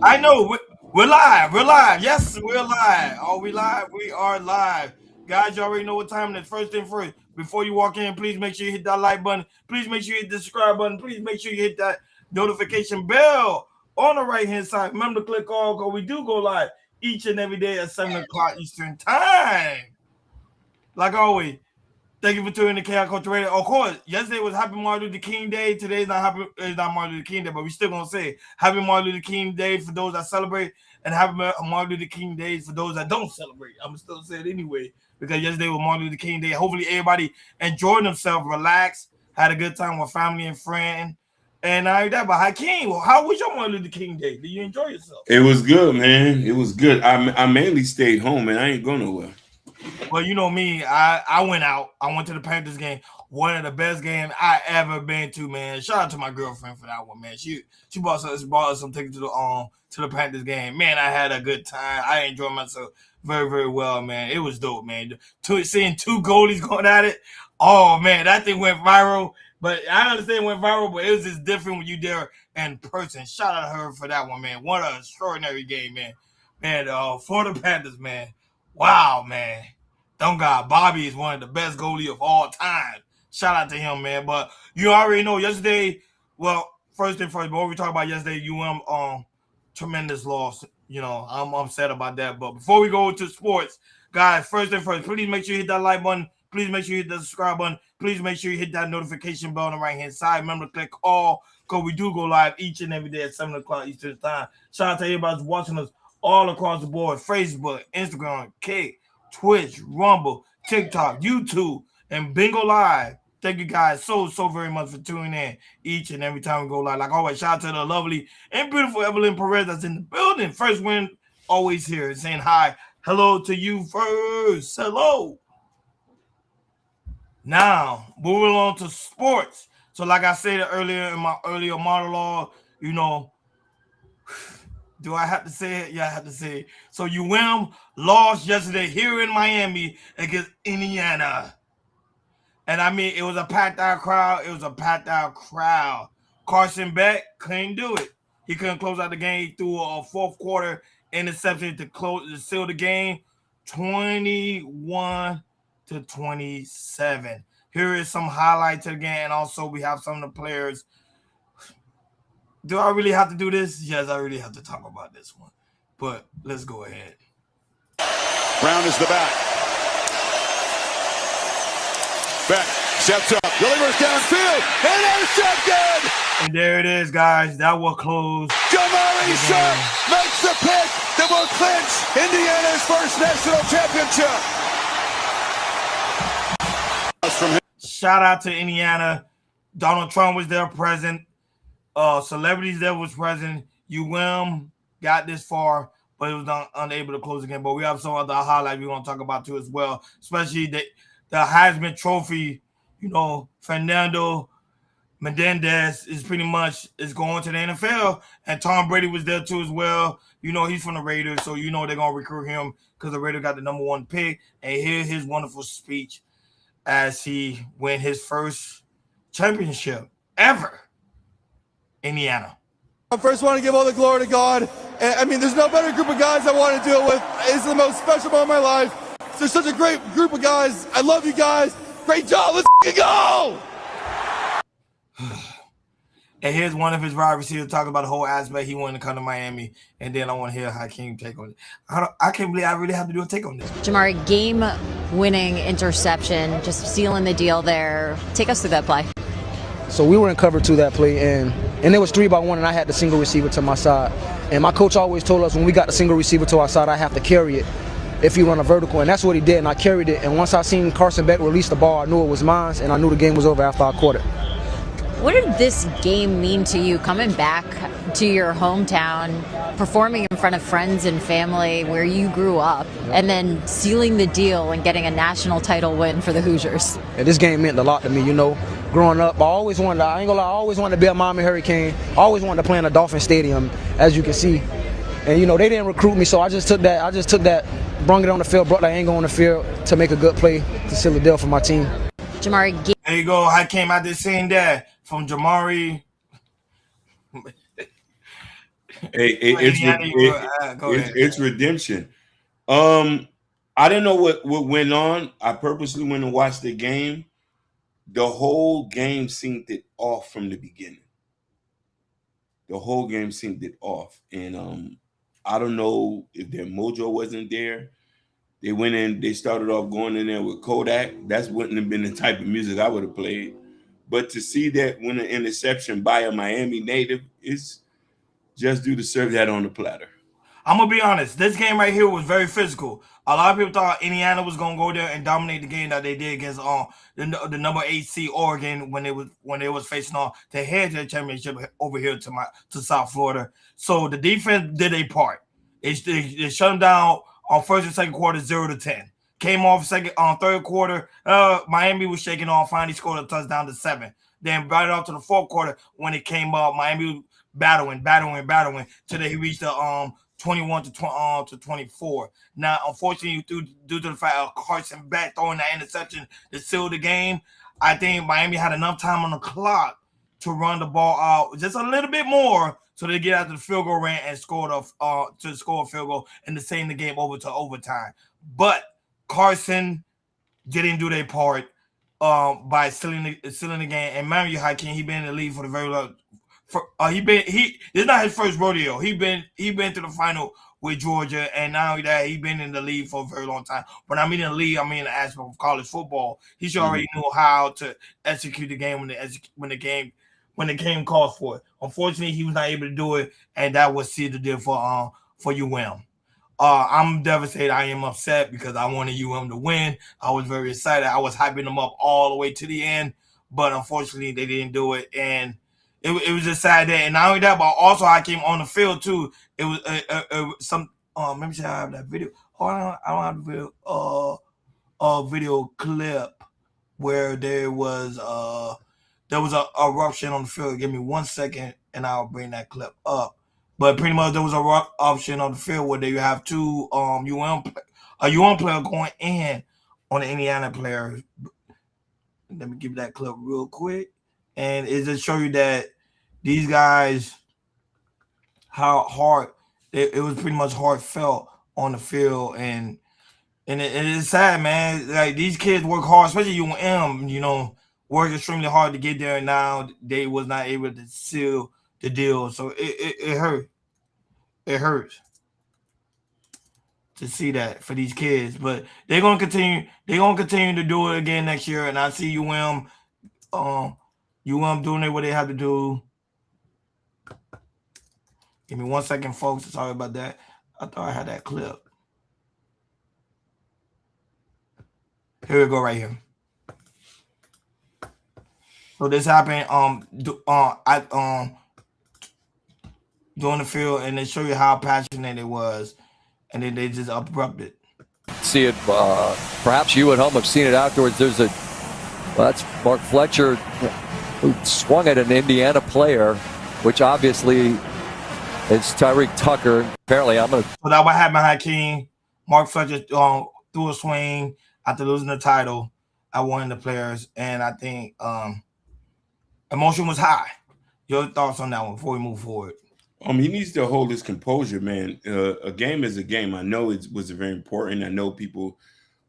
I know. We're live. We're live. Yes, we're live. Are we live? We are live. Guys, you already know what time it is. First thing first, before you walk in, please make sure you hit that like button. Please make sure you hit the subscribe button. Please make sure you hit that notification bell on the right-hand side. Remember to click all, because we do go live each and every day at 7 o'clock Eastern Time. Like always, thank you for tuning in to Chaos Culture Radio. Of course, yesterday was Happy Martin Luther King Day. Today's not Martin Luther King Day, but we still gonna say Happy Martin Luther King Day for those that celebrate, and Happy Martin Luther King Day for those that don't celebrate. I'm gonna still say it anyway, because yesterday was Martin Luther King Day. Hopefully everybody enjoyed themselves, relaxed, had a good time with family and friends. And that. But Hakeem, how was your Martin Luther King Day? Did you enjoy yourself? It was good, man. It was good. I mainly stayed home, man. I ain't going nowhere. Well, you know me, I went out. I went to the Panthers game. One of the best games I ever been to, man. Shout out to my girlfriend for that one, man. She bought us some tickets to the Panthers game. Man, I had a good time. I enjoyed myself very, very well, man. It was dope, man. Seeing two goalies going at it. Oh man, that thing went viral. But I understand it went viral, but it was just different when you there in person. Shout out to her for that one, man. What an extraordinary game, man. Man, for the Panthers, man. Wow, man. Thank God, Bobby is one of the best goalie of all time. Shout out to him, man. But you already know yesterday, well, first thing first, before we talk about yesterday, tremendous loss. You know, I'm upset about that. But before we go to sports, guys, first thing first, please make sure you hit that like button. Please make sure you hit the subscribe button. Please make sure you hit that notification bell on the right-hand side. Remember to click all, because we do go live each and every day at 7 o'clock Eastern Time. Shout out to everybody who's watching us all across the board. Facebook, Instagram, Twitch, Rumble, TikTok, YouTube, and Bingo Live. Thank you guys so very much for tuning in each and every time we go live. Like always, shout out to the lovely and beautiful Evelyn Perez that's in the building. First win, always here, saying hi. Hello to you first. Hello. Now, moving on to sports. So like I said earlier in my earlier monologue, you know, do I have to say it? Yeah, I have to say it. So UM lost yesterday here in Miami against Indiana. And I mean, it was a packed out crowd. Carson Beck couldn't do it. He couldn't close out the game. He threw a fourth quarter interception to seal the game, 21-27. Here is some highlights of the game, and also we have some of the players. Do I really have to do this? Yes, I really have to talk about this one. But let's go ahead. Brown is the back. Beck steps up, delivers downfield, and intercepted! And there it is, guys. That will close. Jamari Sharp makes the pick that will clinch Indiana's first national championship. Shout out to Indiana. Donald Trump was there present. Celebrities there was present. UM got this far, but it was unable to close the game. But we have some other highlights we want to talk about too as well, especially the Heisman Trophy. You know, Fernando Menendez is going to the NFL, and Tom Brady was there too as well. You know, he's from the Raiders, so you know they're gonna recruit him because the Raiders got the number one pick. And hear his wonderful speech as he win his first championship ever. Indiana. I first want to give all the glory to God. I mean, there's no better group of guys I want to deal with. It's the most special moment of my life. There's such a great group of guys. I love you guys. Great job. Let's go. And here's one of his wide receivers talking about the whole aspect he wanted to come to Miami. And then I want to hear Hakeem take on it. I can't believe I really have to do a take on this. Jamari, game-winning interception, just sealing the deal there. Take us through that play. So we were in cover 2 that play, and it was 3-by-1, and I had the single receiver to my side. And my coach always told us when we got the single receiver to our side, I have to carry it if he run a vertical, and that's what he did, and I carried it. And once I seen Carson Beck release the ball, I knew it was mine, and I knew the game was over after I caught it. What did this game mean to you, coming back to your hometown, performing in front of friends and family where you grew up, and then sealing the deal and getting a national title win for the Hoosiers? And this game meant a lot to me, you know. Growing up, I always wanted to be a Miami Hurricane. I always wanted to play in a Dolphin Stadium, as you can see. And, you know, they didn't recruit me, so I just took that, brought it on the field, brought that angle on the field to make a good play to seal the deal for my team. Jamari. There you go. I came out there saying that from Jamari. Indiana, go ahead. It's redemption. I didn't know what went on. I purposely went and watched the game. The whole game seemed it off from the beginning. The whole game seemed it off, and I don't know if their mojo wasn't there. They went in. They started off going in there with Kodak. That wouldn't have been the type of music I would have played. But to see that win an interception by a Miami native is just do to serve that on the platter. I'm gonna be honest. This game right here was very physical. A lot of people thought Indiana was gonna go there and dominate the game that they did against the number 8 seed Oregon when they was facing off to head to the championship over here to South Florida. So the defense did a part. They shut them down on first and second quarter 0-10. Came off third quarter. Miami was shaking off. Finally scored a touchdown to 7. Then right off to the fourth quarter when it came up, Miami battling till they reached the 21 to 24. Now, unfortunately, due to the fact of Carson Beck throwing that interception to seal the game, I think Miami had enough time on the clock to run the ball out just a little bit more so they get out to the field goal range and score a field goal and to send the game over to overtime. But Carson didn't do their part by sealing the game. And Mario Hakeem, he been in the league for the very long. It's not his first rodeo. He been to the final with Georgia, and now that he been in the league for a very long time. When I mean in the league, I mean the aspect of college football. He should already know how to execute the game when the game calls for it. Unfortunately, he was not able to do it, and that was sealed the deal for UM. I'm devastated. I am upset because I wanted UM to win. I was very excited. I was hyping them up all the way to the end, but unfortunately, they didn't do it, and it was a sad day. And not only that, but also I came on the field too. It was some. Maybe I have that video. I don't have the video. A video clip where there was a eruption on the field. Give me 1 second, and I'll bring that clip up. But pretty much there was a eruption on the field where you have two a UM player going in on the Indiana player. Let me give that clip real quick. And it just show you that these guys, how hard it was, pretty much heartfelt on the field, and it is sad, man. Like, these kids work hard, especially UM. Work extremely hard to get there, and now they was not able to seal the deal. So it hurt. It hurts to see that for these kids, but they're gonna continue. They're gonna continue to do it again next year, and I see UM doing what they have to do. Give me 1 second, folks. Sorry about that. I thought I had that clip. Here we go, right here. So this happened during the field, and they show you how passionate it was, and then they just abrupted. See it. Perhaps you at home have seen it afterwards. That's Mark Fletcher, who swung at an Indiana player, which obviously is Tyreek Tucker. Apparently, So that what happened, Hakeem. Mark Fletcher threw a swing after losing the title at one of the players, and I think emotion was high. Your thoughts on that one before we move forward? He needs to hold his composure, man. A game is a game. I know it was very important. I know people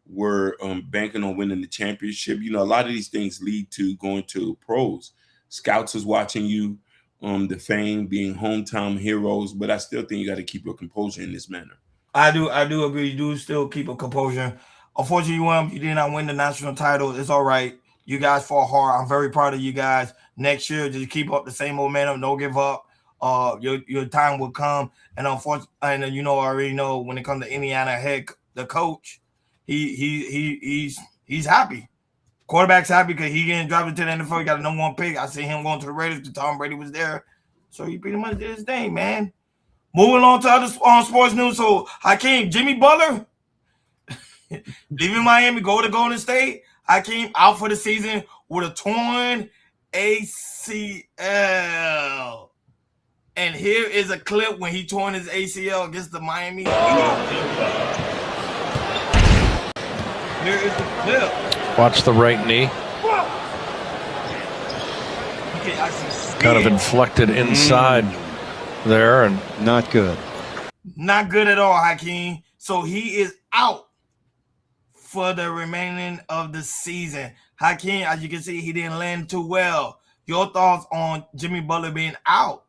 were banking on winning the championship. A lot of these things lead to going to pros. Scouts is watching you, the fame, being hometown heroes, but I still think you got to keep your composure in this manner. I do agree. You do still keep a composure. Unfortunately, you did not win the national title. It's all right. You guys fought hard. I'm very proud of you guys. Next year, just keep up the same momentum. Don't give up. Your time will come. And unfortunately, and I already know when it comes to Indiana the coach, he's happy. Quarterback's happy because he getting drafted to the NFL. He got a number 1 pick. I see him going to the Raiders because Tom Brady was there. So he pretty much did his thing, man. Moving on to other sports news. So Hakeem, Jimmy Butler leaving Miami, go to Golden State. Hakeem out for the season with a torn ACL. And here is a clip when he torn his ACL against the Miami Heat. Here is the clip. Watch the right knee. Kind of inflected inside. there and not good. Not good at all, Hakeem. So he is out for the remaining of the season. Hakeem, as you can see, he didn't land too well. Your thoughts on Jimmy Butler being out?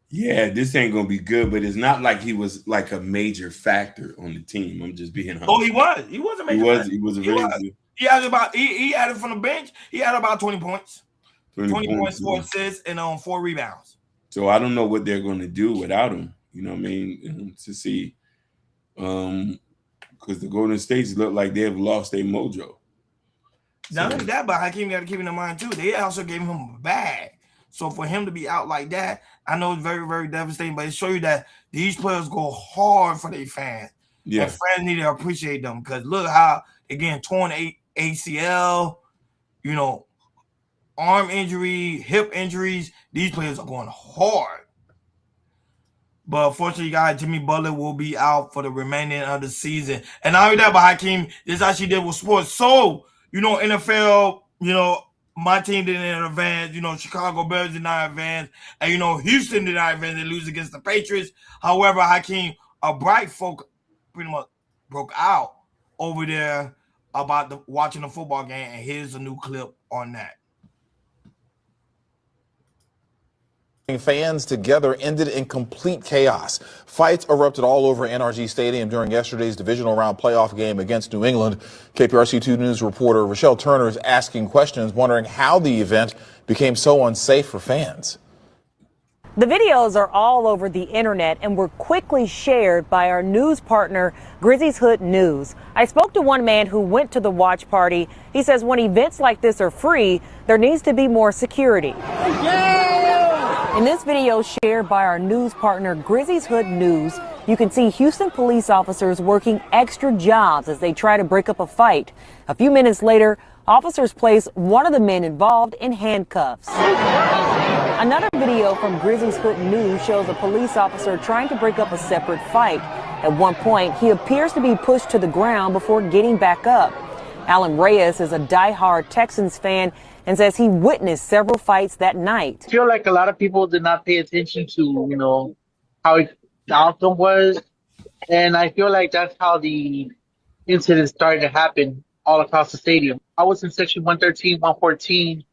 Yeah, this ain't gonna be good, but it's not like he was like a major factor on the team. I'm just being honest. Oh, he was. He was a major factor. He was a very good. He had about he added from the bench. He had about 20 points. 20 points, 4 assists, and 4 rebounds. So I don't know what they're going to do without him. You know what I mean? To see, because the Golden States look like they have lost their mojo. Not only that, but Hakeem got to keep in mind too. They also gave him a bag. So for him to be out like that, I know it's very, very devastating. But it shows you that these players go hard for their fans. Yeah, and fans need to appreciate them because look how again torn ACL, you know. Arm injury, hip injuries, these players are going hard. But unfortunately, guys, Jimmy Butler will be out for the remaining of the season. And not only that, but Hakeem, this actually did with sports. So, NFL, my team didn't advance. Chicago Bears did not advance. And, Houston did not advance. They lose against the Patriots. However, Hakeem, a bright folk pretty much broke out over there about watching the football game. And here's a new clip on that. Fans together ended in complete chaos. Fights erupted all over NRG Stadium during yesterday's divisional round playoff game against New England. KPRC2 News reporter Rochelle Turner is asking questions, wondering how the event became so unsafe for fans. The videos are all over the internet and were quickly shared by our news partner, Grizzlies Hood News. I spoke to one man who went to the watch party. He says when events like this are free, there needs to be more security. In this video shared by our news partner, Grizzlies Hood News, you can see Houston police officers working extra jobs as they try to break up a fight. A few minutes later, officers place one of the men involved in handcuffs. Another video from Grizzlies Hood News shows a police officer trying to break up a separate fight. At one point, he appears to be pushed to the ground before getting back up. Alan Reyes is a diehard Texans fan and says he witnessed several fights that night. I feel like a lot of people did not pay attention to, how the outcome was. And I feel like that's how the incident started to happen all across the stadium. I was in section 113, 114,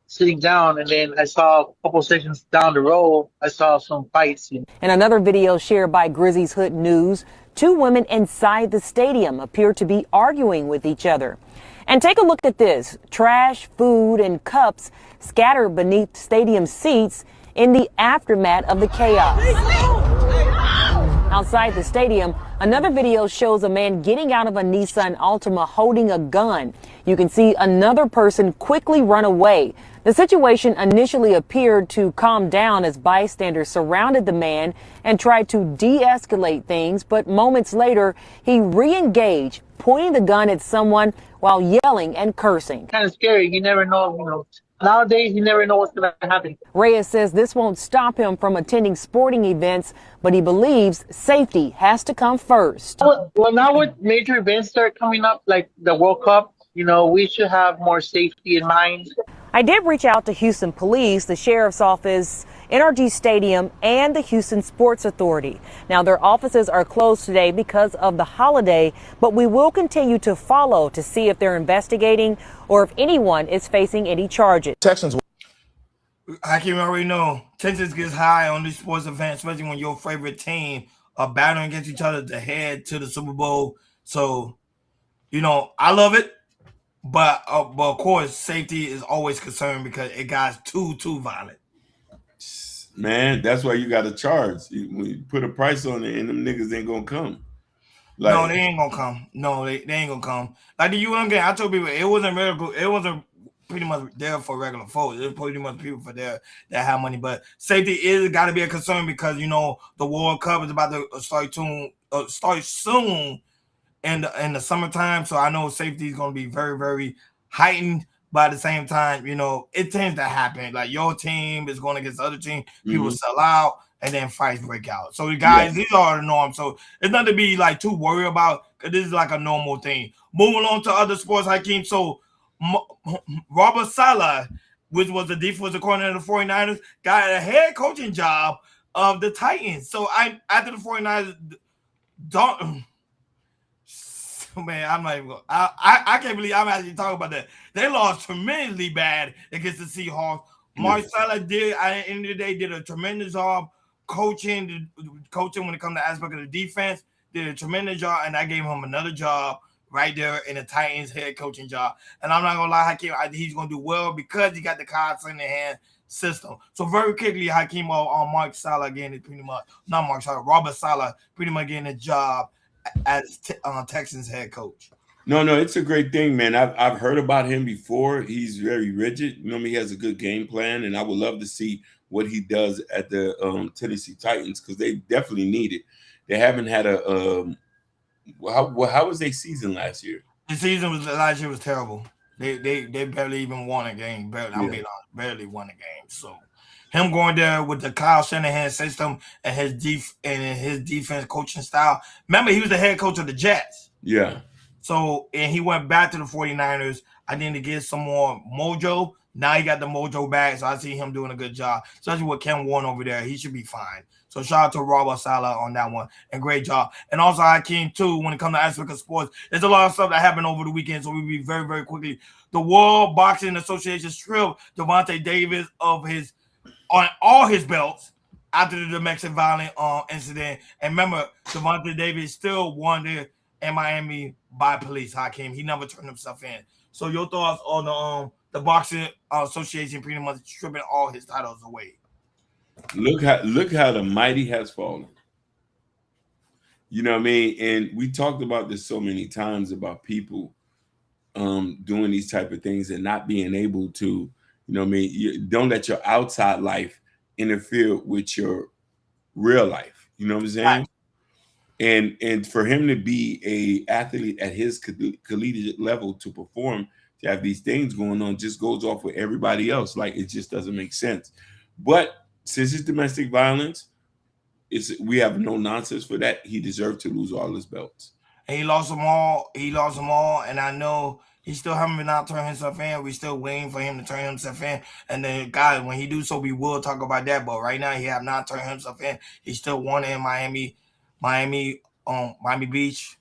sitting down, and then I saw a couple sections down the road, I saw some fights. In another video shared by Grizzlies Hood News, 2 women inside the stadium appear to be arguing with each other. And take a look at this. Trash, food, and cups scattered beneath stadium seats in the aftermath of the chaos. Outside the stadium, another video shows a man getting out of a Nissan Altima holding a gun. You can see another person quickly run away. The situation initially appeared to calm down as bystanders surrounded the man and tried to de-escalate things, but moments later, he re-engaged, pointing the gun at someone while yelling and cursing. Kind of scary. You never know, Nowadays, you never know what's going to happen. Reyes says this won't stop him from attending sporting events, but he believes safety has to come first. Well, now with major events start coming up, like the World Cup, we should have more safety in mind. I did reach out to Houston Police, the Sheriff's Office, NRG Stadium, and the Houston Sports Authority. Now, their offices are closed today because of the holiday, but we will continue to follow to see if they're investigating or if anyone is facing any charges. Texans. I can already know tensions gets high on these sports events, especially when your favorite team are battling against each other to head to the Super Bowl. So, I love it. But of course, safety is always concerned because it got too violent. Man, that's why you got to charge. When you put a price on it, and them niggas ain't gonna come. No, they ain't gonna come. No, they ain't gonna come. Like the UM game, I told people it wasn't miracle. It wasn't pretty much there for regular folks. It was pretty much people for there that have money. But safety is got to be a concern because the World Cup is about to start soon. In the summertime, so I know safety is going to be very, very heightened. But at the same time, it tends to happen. Like your team is going against the other team, people sell out, and then fights break out. So, guys, these are the norms. So it's not to be like too worried about because this is like a normal thing. Moving on to other sports, Hakeem. So Robert Saleh, which was the defensive coordinator of the 49ers, got a head coaching job of the Titans. So I after the 49ers don't man, I'm not even going. I can't believe I'm actually talking about that. They lost tremendously bad against the Seahawks. Mark Salah did at the end of the day did a tremendous job coaching when it comes to aspect of the defense. Did a tremendous job, and I gave him another job right there in the Titans head coaching job. And I'm not gonna lie, Hakeem, he's gonna do well because he got the cards in the hand system. So very quickly, Hakeem on Mark Salah again is pretty much not Mark Salah, Robert Salah pretty much getting a job as Texans head coach. No, it's a great thing, man. I've heard about him before. He's very rigid. He has a good game plan, and I would love to see what he does at the Tennessee Titans because they definitely need it. They haven't had a how was their season last year? The season last year was terrible. They barely even won a game. Barely won a game. So him going there with the Kyle Shanahan system and his defense coaching style. Remember, he was the head coach of the Jets. Yeah. So, and he went back to the 49ers. I need to get some more mojo. Now he got the mojo back, so I see him doing a good job, especially with Ken Warren over there. He should be fine. So shout out to Robert Salah on that one, and great job. And also Hakeem, too, when it comes to aspect of sports, there's a lot of stuff that happened over the weekend, so we'll be very, very quickly. The World Boxing Association stripped Devontae Davis of on all his belts after the domestic violence incident. And remember, Devontae Davis still wanted in Miami by police. Hakeem, he never turned himself in. So your thoughts on the Boxing Association pretty much stripping all his titles away? Look how the mighty has fallen. You know what I mean? And we talked about this so many times about people doing these type of things and not being able to, you know what I mean? You don't let your outside life interfere with your real life. You know what I'm saying? Right. And for him to be a athlete at his collegiate level to perform, to have these things going on, just goes off with everybody else. Like, it just doesn't make sense. But since it's domestic violence, we have no nonsense for that. He deserved to lose all his belts. And he lost them all. And I know he still haven't not turned himself in. We're still waiting for him to turn himself in. And then, guys, when he do so, we will talk about that. But right now, he have not turned himself in. He still wanted in Miami Beach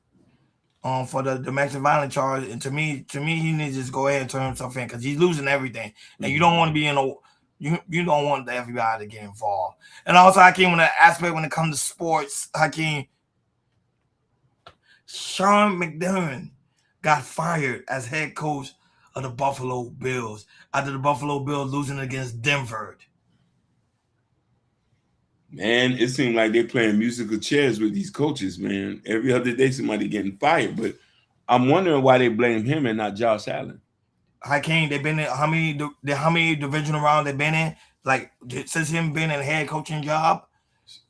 for the domestic violence charge. And to me, he needs to just go ahead and turn himself in because he's losing everything. And you don't want to be in a you don't want everybody to get involved. And also, Hakeem, when the aspect when it comes to sports, Hakeem, Sean McDermott got fired as head coach of the Buffalo Bills after the Buffalo Bills losing against Denver. Man, it seemed like they're playing musical chairs with these coaches, man. Every other day, somebody getting fired. But I'm wondering why they blame him and not Josh Allen. Hakeem, they've been in how many divisional rounds they've been in? Like, since him being in a head coaching job,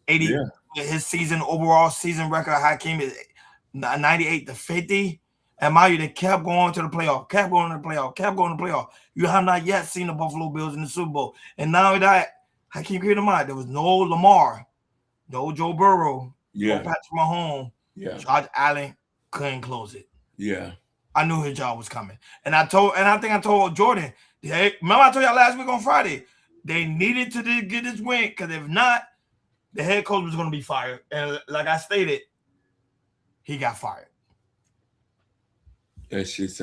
80 his overall season record, Hakeem, is 98-50. And mind you, they kept going to the playoff. You have not yet seen the Buffalo Bills in the Super Bowl. And now that, Hakeem, keep in mind, there was no Lamar, no Joe Burrow, no Patrick Mahomes. Josh Allen couldn't close it. I knew his job was coming. And I think I told Jordan, remember I told y'all last week on Friday, they needed to get this win, because if not, the head coach was going to be fired. And like I stated, he got fired. That shit's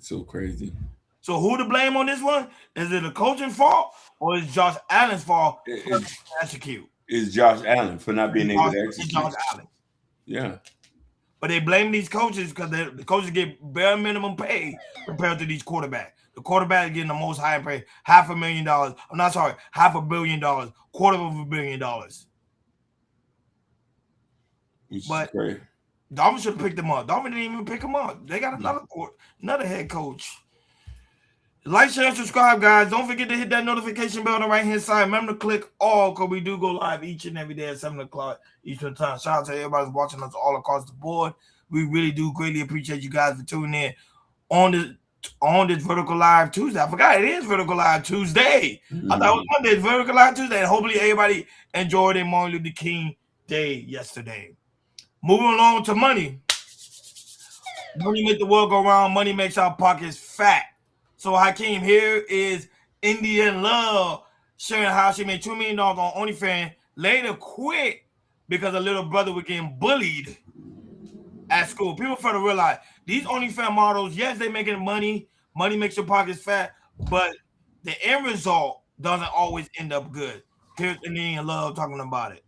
so crazy. So who to blame on this one? Is it the coaching fault or is Josh Allen's fault for execute? It's Josh Allen for not being able to execute. Josh Allen. Yeah. But they blame these coaches because the coaches get bare minimum pay compared to these quarterbacks. The quarterback is getting the most high pay, $500 million. I'm not sorry, $500 million, $250 million. But Dolphins should have picked him up. Dolphins didn't even pick him up. They got another head coach. Like, share, and subscribe, guys. Don't forget to hit that notification bell on the right-hand side. Remember to click all, because we do go live each and every day at 7 o'clock Eastern time. Shout out to everybody who's watching us all across the board. We really do greatly appreciate you guys for tuning in on this Vertical Live Tuesday. I forgot it is Vertical Live Tuesday. I thought it was Monday. It's Vertical Live Tuesday. And hopefully everybody enjoyed their Martin Luther King Day yesterday. Moving along to money. Money make the world go round. Money makes our pockets fat. So Hakeem, here is Indian Love sharing how she made $2 million on OnlyFans later quit because a little brother was getting bullied at school. People fail to realize these OnlyFans models, yes, they making money. Money makes your pockets fat, but the end result doesn't always end up good. Here's Indian Love talking about it.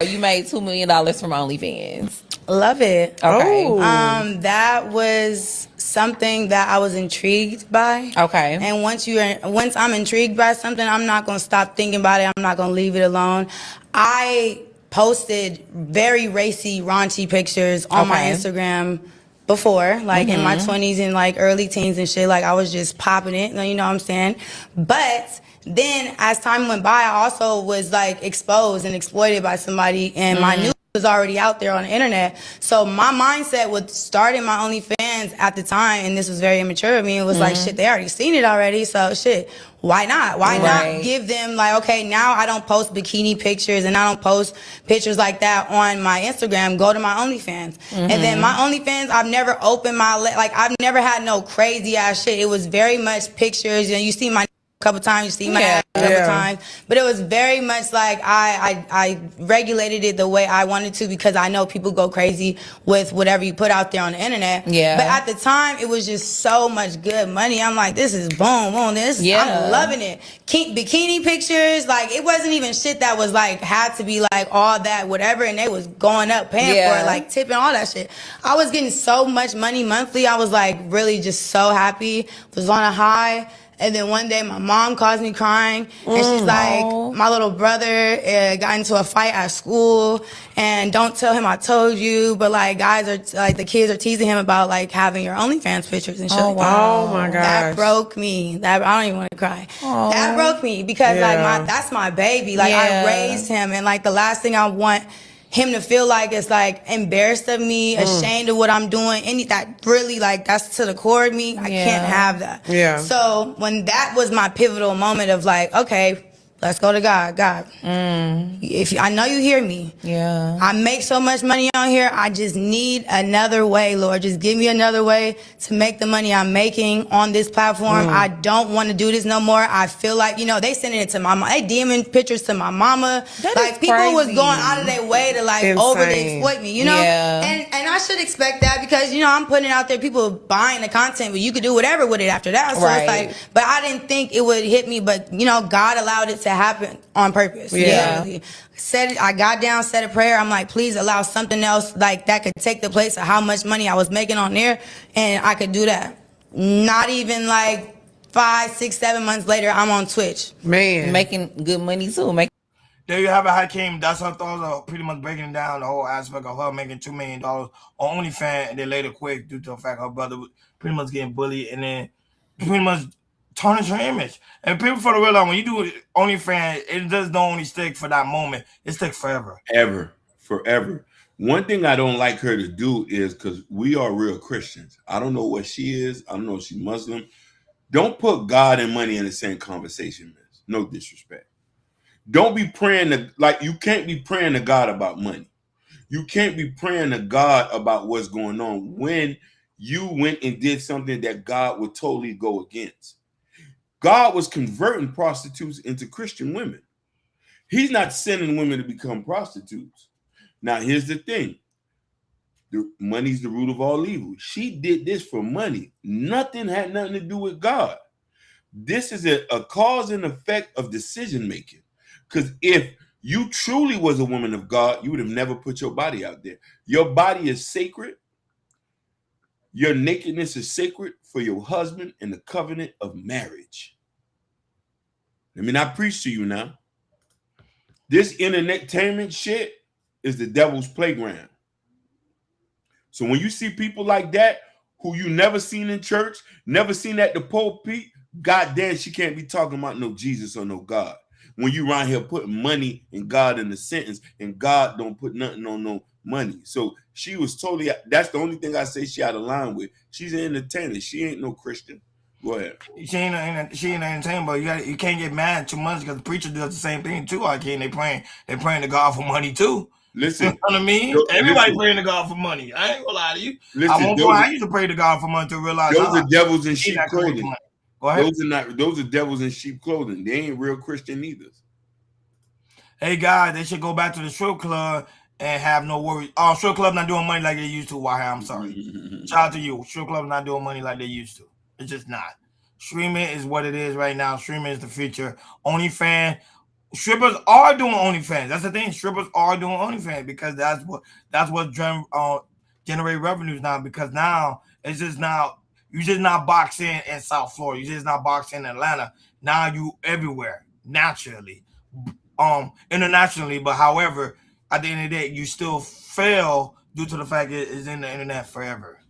You made $2 million from OnlyFans. Love it. Okay. That was something that I was intrigued by. Okay. And once I'm intrigued by something, I'm not gonna stop thinking about it. I'm not gonna leave it alone. I posted very racy, raunchy pictures on my Instagram before, like in my 20s and like early teens and shit. Like I was just popping it, you know what I'm saying? But then as time went by, I also was like exposed and exploited by somebody, and my news was already out there on the internet. So my mindset with starting my OnlyFans at the time, and this was very immature of me, it was like, shit, they already seen it already, so shit, why not? Why not give them like, okay, now I don't post bikini pictures and I don't post pictures like that on my Instagram, go to my OnlyFans. And then my OnlyFans, I've never opened I've never had no crazy ass shit. It was very much pictures, and you see my couple times, you see my ass a couple times, but it was very much like I regulated it the way I wanted to, because I know people go crazy with whatever you put out there on the internet. But at the time, it was just so much good money. I'm like, this is boom, I'm loving it. Bikini pictures, like it wasn't even shit that was like had to be like all that whatever, and they was going up paying for it, like tipping, all that shit. I was getting so much money monthly. I was like really just so happy, was on a high. And then one day my mom calls me crying, and she's like, my little brother got into a fight at school, and don't tell him I told you, but like guys are like, the kids are teasing him about like having your OnlyFans pictures and shit. Oh, wow. Oh my gosh. That broke me. I don't even want to cry. That broke me because like that's my baby. Like I raised him, and like the last thing I want him to feel like is like embarrassed of me, ashamed of what I'm doing, that really like that's to the core of me. I can't have that. So when that was my pivotal moment of like, okay, let's go to God. God, if I know you hear me, I make so much money on here. I just need another way, Lord. Just give me another way to make the money I'm making on this platform. I don't want to do this no more. I feel like, you know, they sending it to my mom. They DMing pictures to my mama. Like people was going out of their way to like overly exploit me, you know? And I should expect that because, you know, I'm putting it out there, people buying the content, but you could do whatever with it after that. So it's like, but I didn't think it would hit me, but you know, God allowed it to happen on purpose. I got down, said a prayer. I'm like, please allow something else like that could take the place of how much money I was making on there, and I could do that. Not even like 5, 6, 7 months later, I'm on Twitch. Making good money too. There you have it, Hakeem. That's her thoughts are pretty much breaking down the whole aspect of her making $2 million on OnlyFans, and then later quit due to the fact her brother was pretty much getting bullied, and then pretty much tarnish her image. And people for the real, when you do OnlyFans, it doesn't only stick for that moment. It sticks forever. Forever. One thing I don't like her to do is, because we are real Christians. I don't know what she is. I don't know if she's Muslim. Don't put God and money in the same conversation, miss. No disrespect. Don't be praying to, like, you can't be praying to God about money. You can't be praying to God about what's going on when you went and did something that God would totally go against. God was converting prostitutes into Christian women. He's not sending women to become prostitutes. Now, here's the thing. Money's the root of all evil. She did this for money. Nothing had nothing to do with God. This is a cause and effect of decision making. Because if you truly was a woman of God, you would have never put your body out there. Your body is sacred. Your nakedness is sacred for your husband in the covenant of marriage. Let me not preach to you now. This entertainment shit is the devil's playground. So when you see people like that, who you never seen in church, never seen at the pulpit, goddamn, she can't be talking about no Jesus or no God. When you around here putting money and God in the sentence, and God don't put nothing on no money. So she was totally, that's the only thing I say she out of line with. She's an entertainer. She ain't no Christian. Go ahead. She ain't an entertainer, but you can't get mad too much because the preacher does the same thing too. They praying to God for money too. Listen, you know what I mean? Everybody praying to God for money. I ain't gonna lie to you. I used to pray to God for money to realize those are devils in sheep clothing. clothing. Go ahead. Those are devils in sheep clothing. They ain't real Christian either. Hey guys, they should go back to the strip club and have no worries. Strip club not doing money like they used to. Why? I'm sorry. Shout out to you. Strip club not doing money like they used to. It's just not. Streaming is what it is right now. Streaming is the future. OnlyFans. Strippers are doing OnlyFans. That's the thing. Strippers are doing OnlyFans because that's what generate revenues now. Because now it's just now you just not boxing in South Florida. You just not boxing in Atlanta. Now you everywhere naturally, internationally. But however, at the end of the day, you still fail due to the fact it is in the internet forever.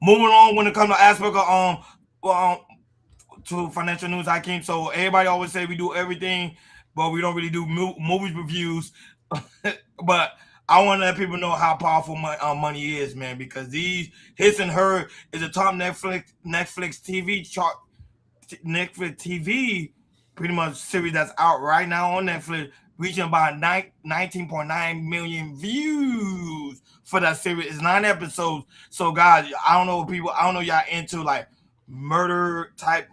Moving on when it comes to aspect of to financial news, Hakeem. So everybody always say we do everything, but we don't really do movie reviews. But I want to let people know how powerful money is, man, because these Hits and Her is a top Netflix TV chart, Netflix TV pretty much series that's out right now on Netflix, reaching about 19.9 million views for that series. It's 9 episodes. So guys, I don't know y'all into like murder type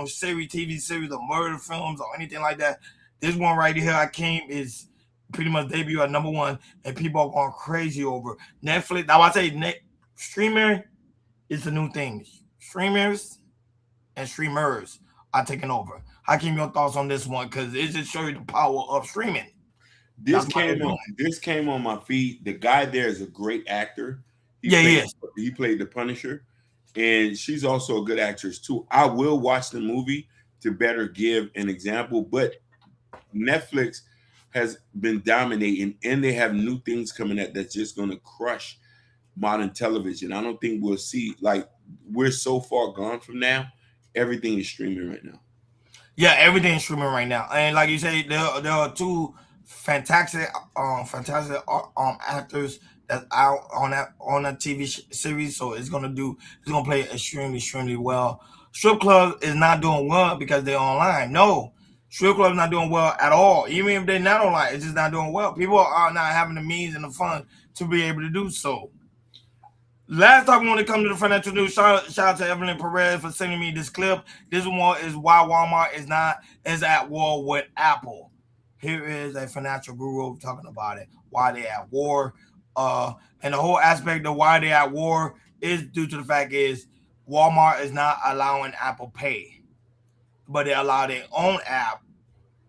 series, TV series, or murder films or anything like that. This one right here, is pretty much debut at #1, and people are going crazy over Netflix. Now I say streamer is the new thing. Streamers and streamers are taking over. Hakeem, your thoughts on this one? Because it just shows you the power of streaming. This came on my feed. The guy there is a great actor. He played the Punisher, and she's also a good actress too. I will watch the movie to better give an example, but Netflix has been dominating, and they have new things coming out that's just going to crush modern television. I don't think we'll see, like, we're so far gone from now. Everything is streaming right now. Yeah, everything is streaming right now. And like you say, there are two fantastic actors that's out on that TV series. So it's gonna play extremely well. Strip club is not doing well because they're online. No, strip club is not doing well at all. Even if they're not online, it's just not doing well. People are not having the means and the fun to be able to do so. Last time when it comes to the financial news, shout out to Evelyn Perez for sending me this clip. This one is why Walmart is at war with Apple. Here is a financial guru talking about it, why they at war. And the whole aspect of why they at war is due to the fact is Walmart is not allowing Apple Pay, but they allow their own app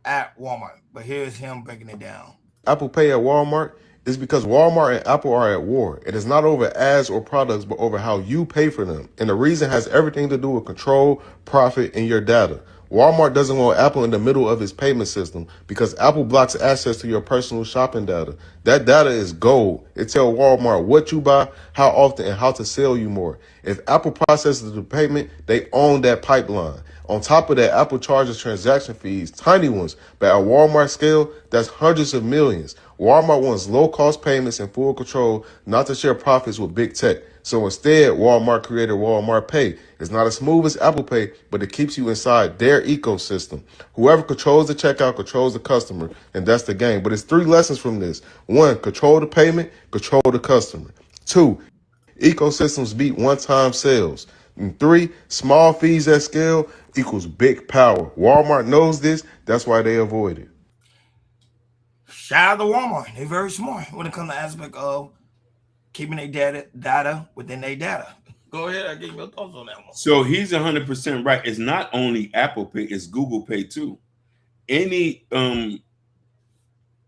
at Walmart. But here's him breaking it down. Apple Pay at Walmart is because Walmart and Apple are at war. It is not over ads or products, but over how you pay for them. And the reason has everything to do with control, profit, and your data. Walmart doesn't want Apple in the middle of its payment system because Apple blocks access to your personal shopping data. That data is gold. It tells Walmart what you buy, how often, and how to sell you more. If Apple processes the payment, they own that pipeline. On top of that, Apple charges transaction fees, tiny ones, but at Walmart scale, that's hundreds of millions. Walmart wants low-cost payments and full control, not to share profits with big tech. So instead, Walmart created Walmart Pay. It's not as smooth as Apple Pay, but it keeps you inside their ecosystem. Whoever controls the checkout controls the customer, and that's the game. But it's 3 lessons from this. 1, control the payment, control the customer. 2, ecosystems beat one-time sales. And 3, small fees at scale equals big power. Walmart knows this. That's why they avoid it. Shout out to Walmart. They're very smart when it comes to the aspect of keeping their data within their data. Go ahead. I give your thoughts on that one. So he's 100% right. It's not only Apple Pay, it's Google Pay too. Any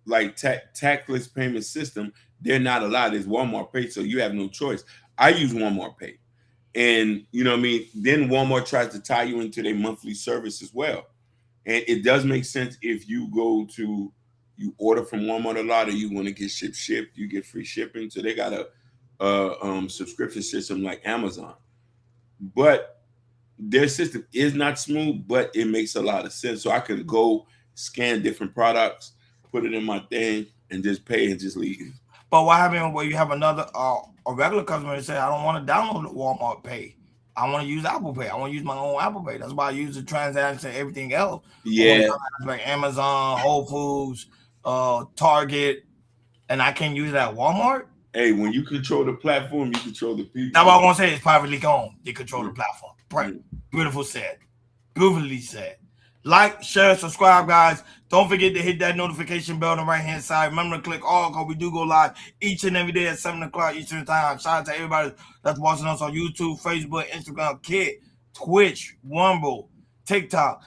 like tactless payment system, they're not allowed. It's Walmart Pay, so you have no choice. I use Walmart Pay. And you know what I mean? Then Walmart tries to tie you into their monthly service as well. And it does make sense if you order from Walmart a lot, or you want to get shipped, you get free shipping. So they got a subscription system like Amazon. But their system is not smooth, but it makes a lot of sense. So I can go scan different products, put it in my thing, and just pay and just leave. But what happens when you have another a regular customer that say, I don't want to download the Walmart Pay. I want to use Apple Pay. I want to use my own Apple Pay. That's why I use the transaction and everything else. Yeah. Like Amazon, Whole Foods, Target, and I can't use it at Walmart. Hey, when you control the platform, you control the people. That's what I want to say. It's privately owned. They control the platform. Beautiful said. Beautifully said. Like, share, subscribe, guys. Don't forget to hit that notification bell on the right-hand side. Remember to click all because we do go live each and every day at 7 o'clock Eastern Time. Shout out to everybody that's watching us on YouTube, Facebook, Instagram, Kid, Twitch, Rumble, TikTok,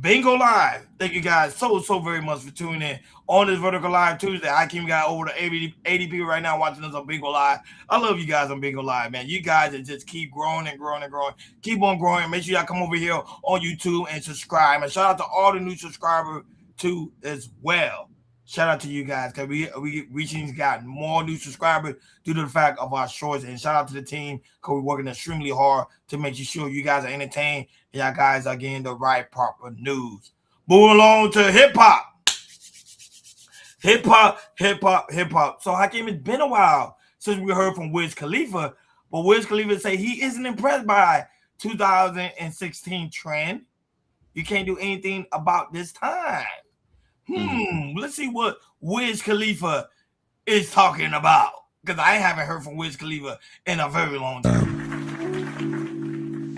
Bingo Live. Thank you guys so very much for tuning in on this Vertical Live Tuesday. Hakeem got over to 80 people right now watching us on Bingo Live. I love you guys on Bingo Live, man. You guys that just keep growing and growing and growing. Keep on growing. Make sure y'all come over here on YouTube and subscribe. And shout out to all the new subscribers too as well. Shout out to you guys because we recently got more new subscribers due to the fact of our shorts. And shout out to the team because we're working extremely hard to make sure you guys are entertained and y'all guys are getting the right proper news. Moving along to hip hop. Hip hop. So Hakeem, it's been a while since we heard from Wiz Khalifa, but Wiz Khalifa say he isn't impressed by 2016 trend. You can't do anything about this time. Let's see what Wiz Khalifa is talking about because I haven't heard from Wiz Khalifa in a very long time.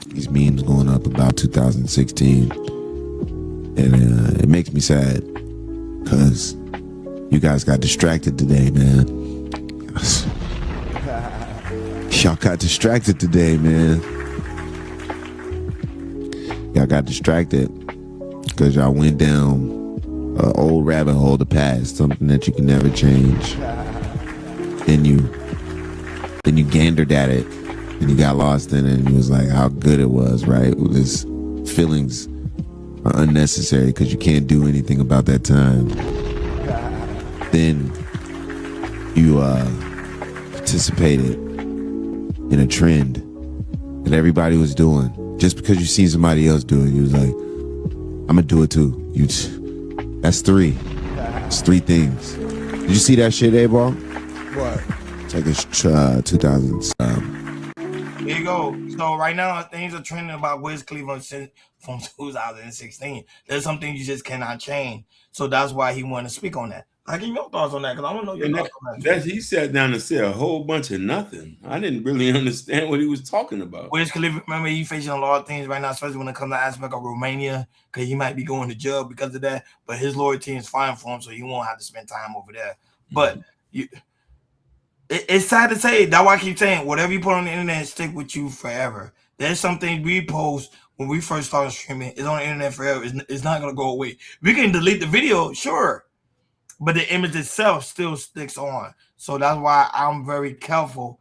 These memes going up about 2016, and it makes me sad because you guys got distracted today, man. Y'all got distracted today, man. Y'all got distracted because y'all went down an old rabbit hole of the past, something that you can never change. Then you gandered at it and you got lost in it and you was like how good it was, right? Well, this feelings are unnecessary because you can't do anything about that time. Then you participated in a trend that everybody was doing. Just because you seen somebody else do it, you was like, I'm gonna do it too. That's three. It's three things. Did you see that shit, A-Ball? What? It's like it's 2000s. There you go. So right now things are trending about Wiz Khalifa from 2016. There's some things you just cannot change. So that's why he wanted to speak on that. I give your thoughts on that because I want to know your thoughts on that. He sat down and said a whole bunch of nothing. I didn't really understand what he was talking about. Wiz Khalifa, remember, he's facing a lot of things right now, especially when it comes to the aspect of Romania, because he might be going to jail because of that. But his lawyer team is fine for him, so he won't have to spend time over there. But it's sad to say. That's why I keep saying, whatever you put on the internet, stick with you forever. There's some things we post when we first started streaming. It's on the internet forever. It's not going to go away. We can delete the video, sure, but the image itself still sticks on. So that's why I'm very careful,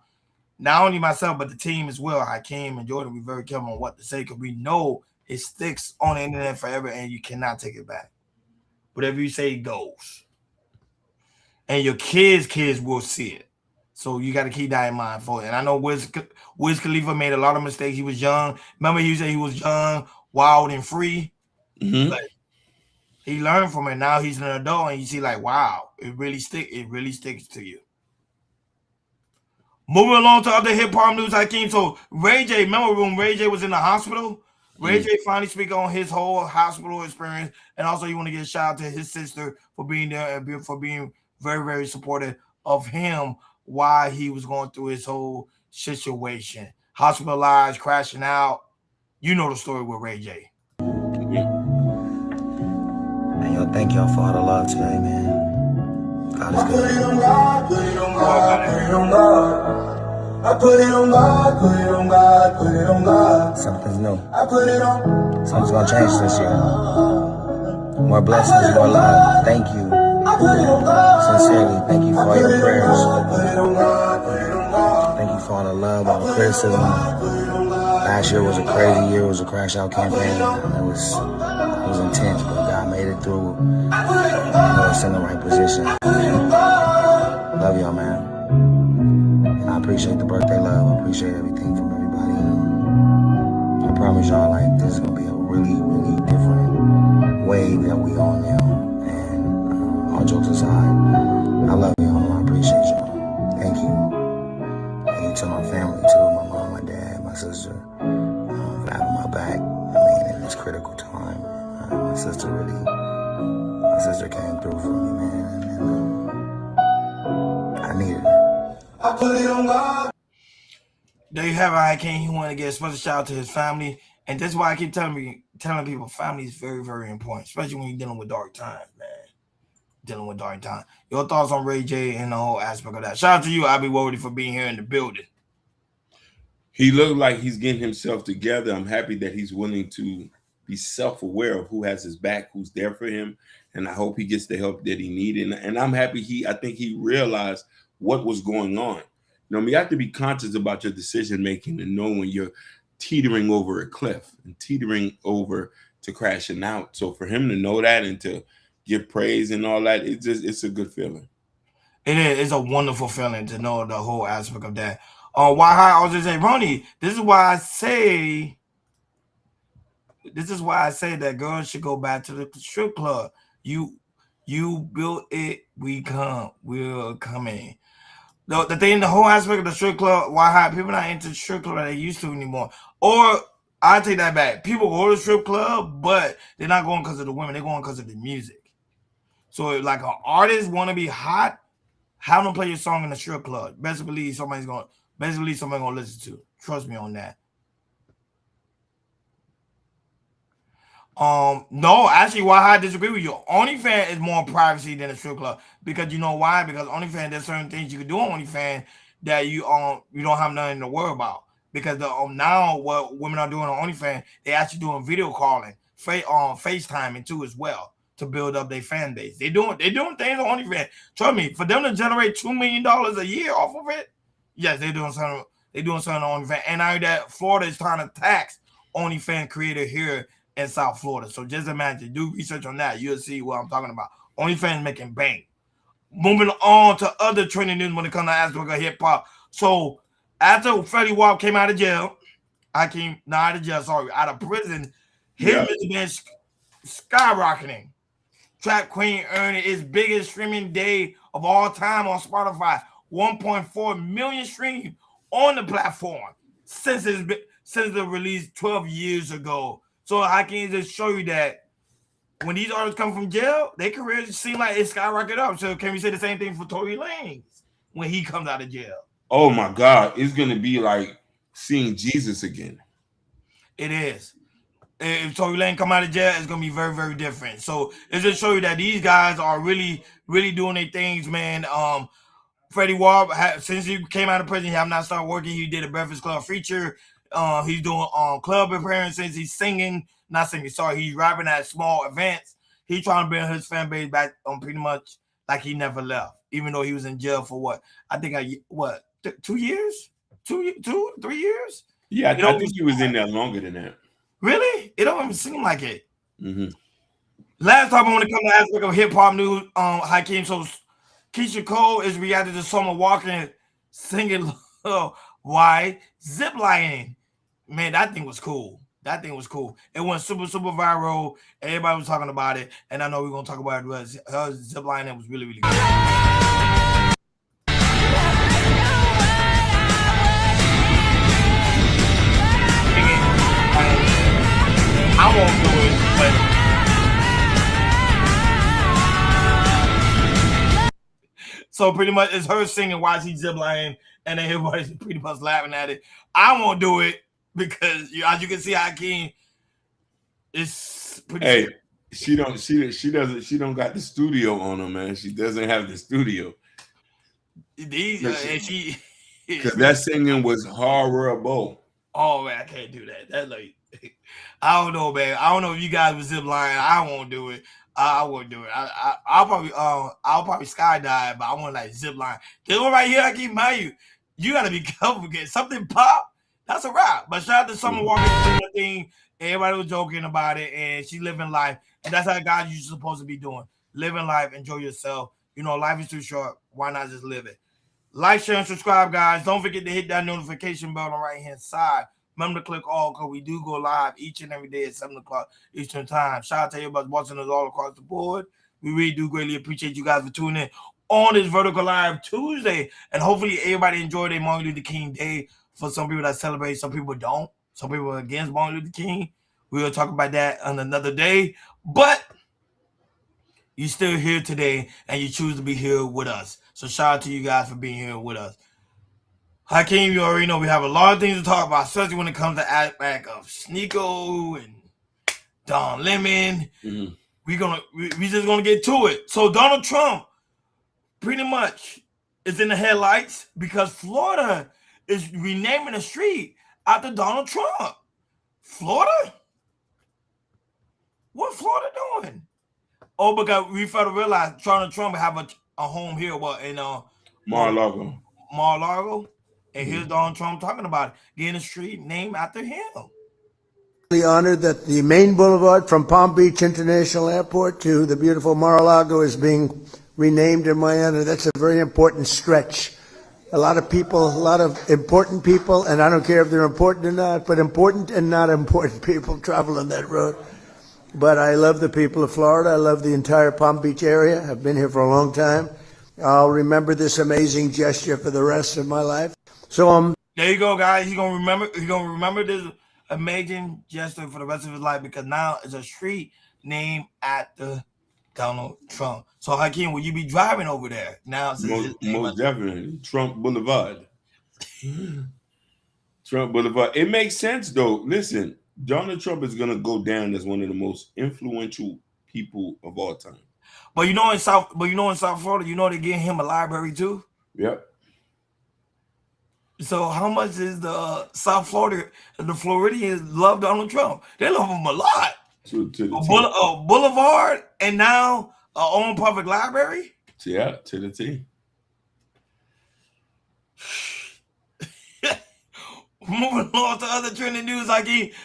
not only myself, but the team as well. Hakeem and Jordan, we're very careful on what to say because we know it sticks on the internet forever and you cannot take it back. Whatever you say goes. And your kids will see it. So you got to keep that in mind for it. And I know Wiz Khalifa made a lot of mistakes. He was young. Remember, he said he was young, wild, and free. But he learned from it. Now he's an adult, and you see, like, wow, it really sticks to you. Moving along to other hip hop news, Hakeem. So Ray J, remember when Ray J was in the hospital? Ray J finally speak on his whole hospital experience, and also you want to give a shout out to his sister for being there and for being very, very supportive of him while he was going through his whole situation. Hospitalized, crashing out. You know the story with Ray J. And yo, thank y'all for all the love today, man. God is good. I put it on God, put it on God, put it on God. I put it on God, put it on God, put it on God. Something's new. I put it on. Something's gonna change this year. More blessings, more love. Thank you. Sincerely, thank you for all your prayers. Thank you for all the love, all the criticism. Last year was a crazy year. It was a crash out campaign. It was intense, but God made it through. I was in the right position. Love y'all, man. And I appreciate the birthday love. I appreciate everything from everybody. I promise y'all, like, this is gonna be a really, really different wave that we on now. All jokes aside, I love y'all. I appreciate y'all. Thank you. Thank you to my family too, my mom, my dad, my sister, for having my back. I mean, in this critical time, my sister came through for me, man, and I needed her. I put it on God. There you have it, Hakeem. He want to get a special shout out to his family. And that's why I keep telling people family is very, very important, especially when you're dealing with dark times, man. Dealing with dark times. Your thoughts on Ray J and the whole aspect of that. Shout out to you, I'll be worried for being here in the building. He looked like he's getting himself together. I'm happy that he's willing to be self-aware of who has his back, who's there for him, and I hope he gets the help that he needed. And I'm happy I think he realized what was going on. You know, you have to be conscious about your decision making and know when you're teetering over a cliff and teetering over to crashing out. So for him to know that and to give praise and all that, it's a good feeling. It is. It's a wonderful feeling to know the whole aspect of that. Why I was just saying, Ronnie, this is why I say that girls should go back to the strip club. You built it, we'll come in. The thing, the whole aspect of the strip club, why people not into the strip club that they used to anymore. Or I take that back. People go to the strip club, but they're not going because of the women. They're going because of the music. So if like an artist want to be hot, have them play your song in the strip club. Best believe somebody's gonna listen to. Trust me on that. No, actually, why I disagree with you. OnlyFans is more privacy than a strip club because you know why? Because OnlyFans, there's certain things you can do on OnlyFans that you don't have nothing to worry about. Because now what women are doing on OnlyFans, they actually doing video calling, FaceTiming too as well to build up their fan base. They doing things on OnlyFans. Trust me, for them to generate $2 million a year off of it, yes, they're doing something. They're doing something on OnlyFans. And now that Florida is trying to tax OnlyFans creator here in South Florida. So just imagine, do research on that. You'll see what I'm talking about. OnlyFans making bank. Moving on to other trending news when it comes to aspect of hip hop. So after Freddie Wap came out of jail, out of prison, his music been skyrocketing. Trap Queen earning its biggest streaming day of all time on Spotify, 1.4 million streams on the platform since the release 12 years ago. So I can just show you that when these artists come from jail, their careers seem like it skyrocketed up. So can we say the same thing for Tory Lanez when he comes out of jail? Oh my God, it's gonna be like seeing Jesus again. It is. If Tory Lanez come out of jail, it's gonna be very, very different. So it's just show you that these guys are really, really doing their things, man. Freddie Wap, since he came out of prison, he have not started working. He did a Breakfast Club feature. He's doing club appearances. He's he's rapping at small events. He's trying to bring his fan base back on pretty much like he never left, even though he was in jail for what? I think 2 years? 3 years? Yeah, I think he was in there longer than that. Really? It don't even seem like it. Mm-hmm. Last time I want to come to aspect of hip hop news, Hakeem. So Keisha Cole is reacting to Summer Walker singing "Why Ziplining." Man, that thing was cool. It went super, super viral. Everybody was talking about it, and I know we're gonna talk about it. Her ziplining was really, really good. I won't do it, but so pretty much it's her singing while she's ziplining, and then everybody's pretty much laughing at it. I won't do it because as you can see, Hakeem, it's pretty. Hey, she don't got the studio on her, man. She doesn't have the studio. Because that singing was horrible. Oh man, I can't do that. That's like, I don't know, man. I don't know if you guys was ziplining. I won't do it. I won't do it. I'll probably skydive, but I want like zipline. This one right here, I keep mind you gotta be careful. Get something pop. That's a wrap. But shout out to Summer Walker doing the thing. Everybody was joking about it, and she living life, and that's how guys you're supposed to be doing. Living life, enjoy yourself. You know, life is too short. Why not just live it? Like, share, and subscribe, guys. Don't forget to hit that notification bell on the right-hand side. Remember to click all because we do go live each and every day at 7 o'clock Eastern Time. Shout out to everybody watching us all across the board. We really do greatly appreciate you guys for tuning in on this Vertical Live Tuesday. And hopefully everybody enjoyed their Martin Luther King Day. For some people that celebrate, some people don't. Some people are against Martin Luther King. We'll talk about that on another day. But you're still here today, and you choose to be here with us. So shout out to you guys for being here with us. Hakeem, you already know we have a lot of things to talk about, especially when it comes to aspect of Sneeko and Don Lemon. Mm-hmm. We just gonna get to it. So Donald Trump pretty much is in the headlights because Florida is renaming a street after Donald Trump. Florida? What Florida doing? Oh, because we failed to realize Donald Trump have a home here, in Mar-a-Lago. Mar-a-Lago, and here's Donald Trump talking about it, getting a street named after him. Honored that the main boulevard from Palm Beach International Airport to the beautiful Mar-a-Lago is being renamed in my honor. That's a very important stretch. A lot of people, a lot of important people, and I don't care if they're important or not, but important and not important people travel on that road. But I love the people of Florida. I love the entire Palm Beach area. I've been here for a long time. I'll remember this amazing gesture for the rest of my life. So there you go, guys. He's gonna remember this amazing gesture for the rest of his life because now it's a street named after Donald Trump. So Hakeem, will you be driving over there now? Most definitely, Trump Boulevard. Trump Boulevard. It makes sense though. Listen, Donald Trump is gonna go down as one of the most influential people of all time. But in South Florida, they're getting him a library too. Yep. So how much is the South Florida, the Floridians love Donald Trump? They love him a lot. To the Boulevard and now own public library. Yeah, to the T. Moving on to other trending news,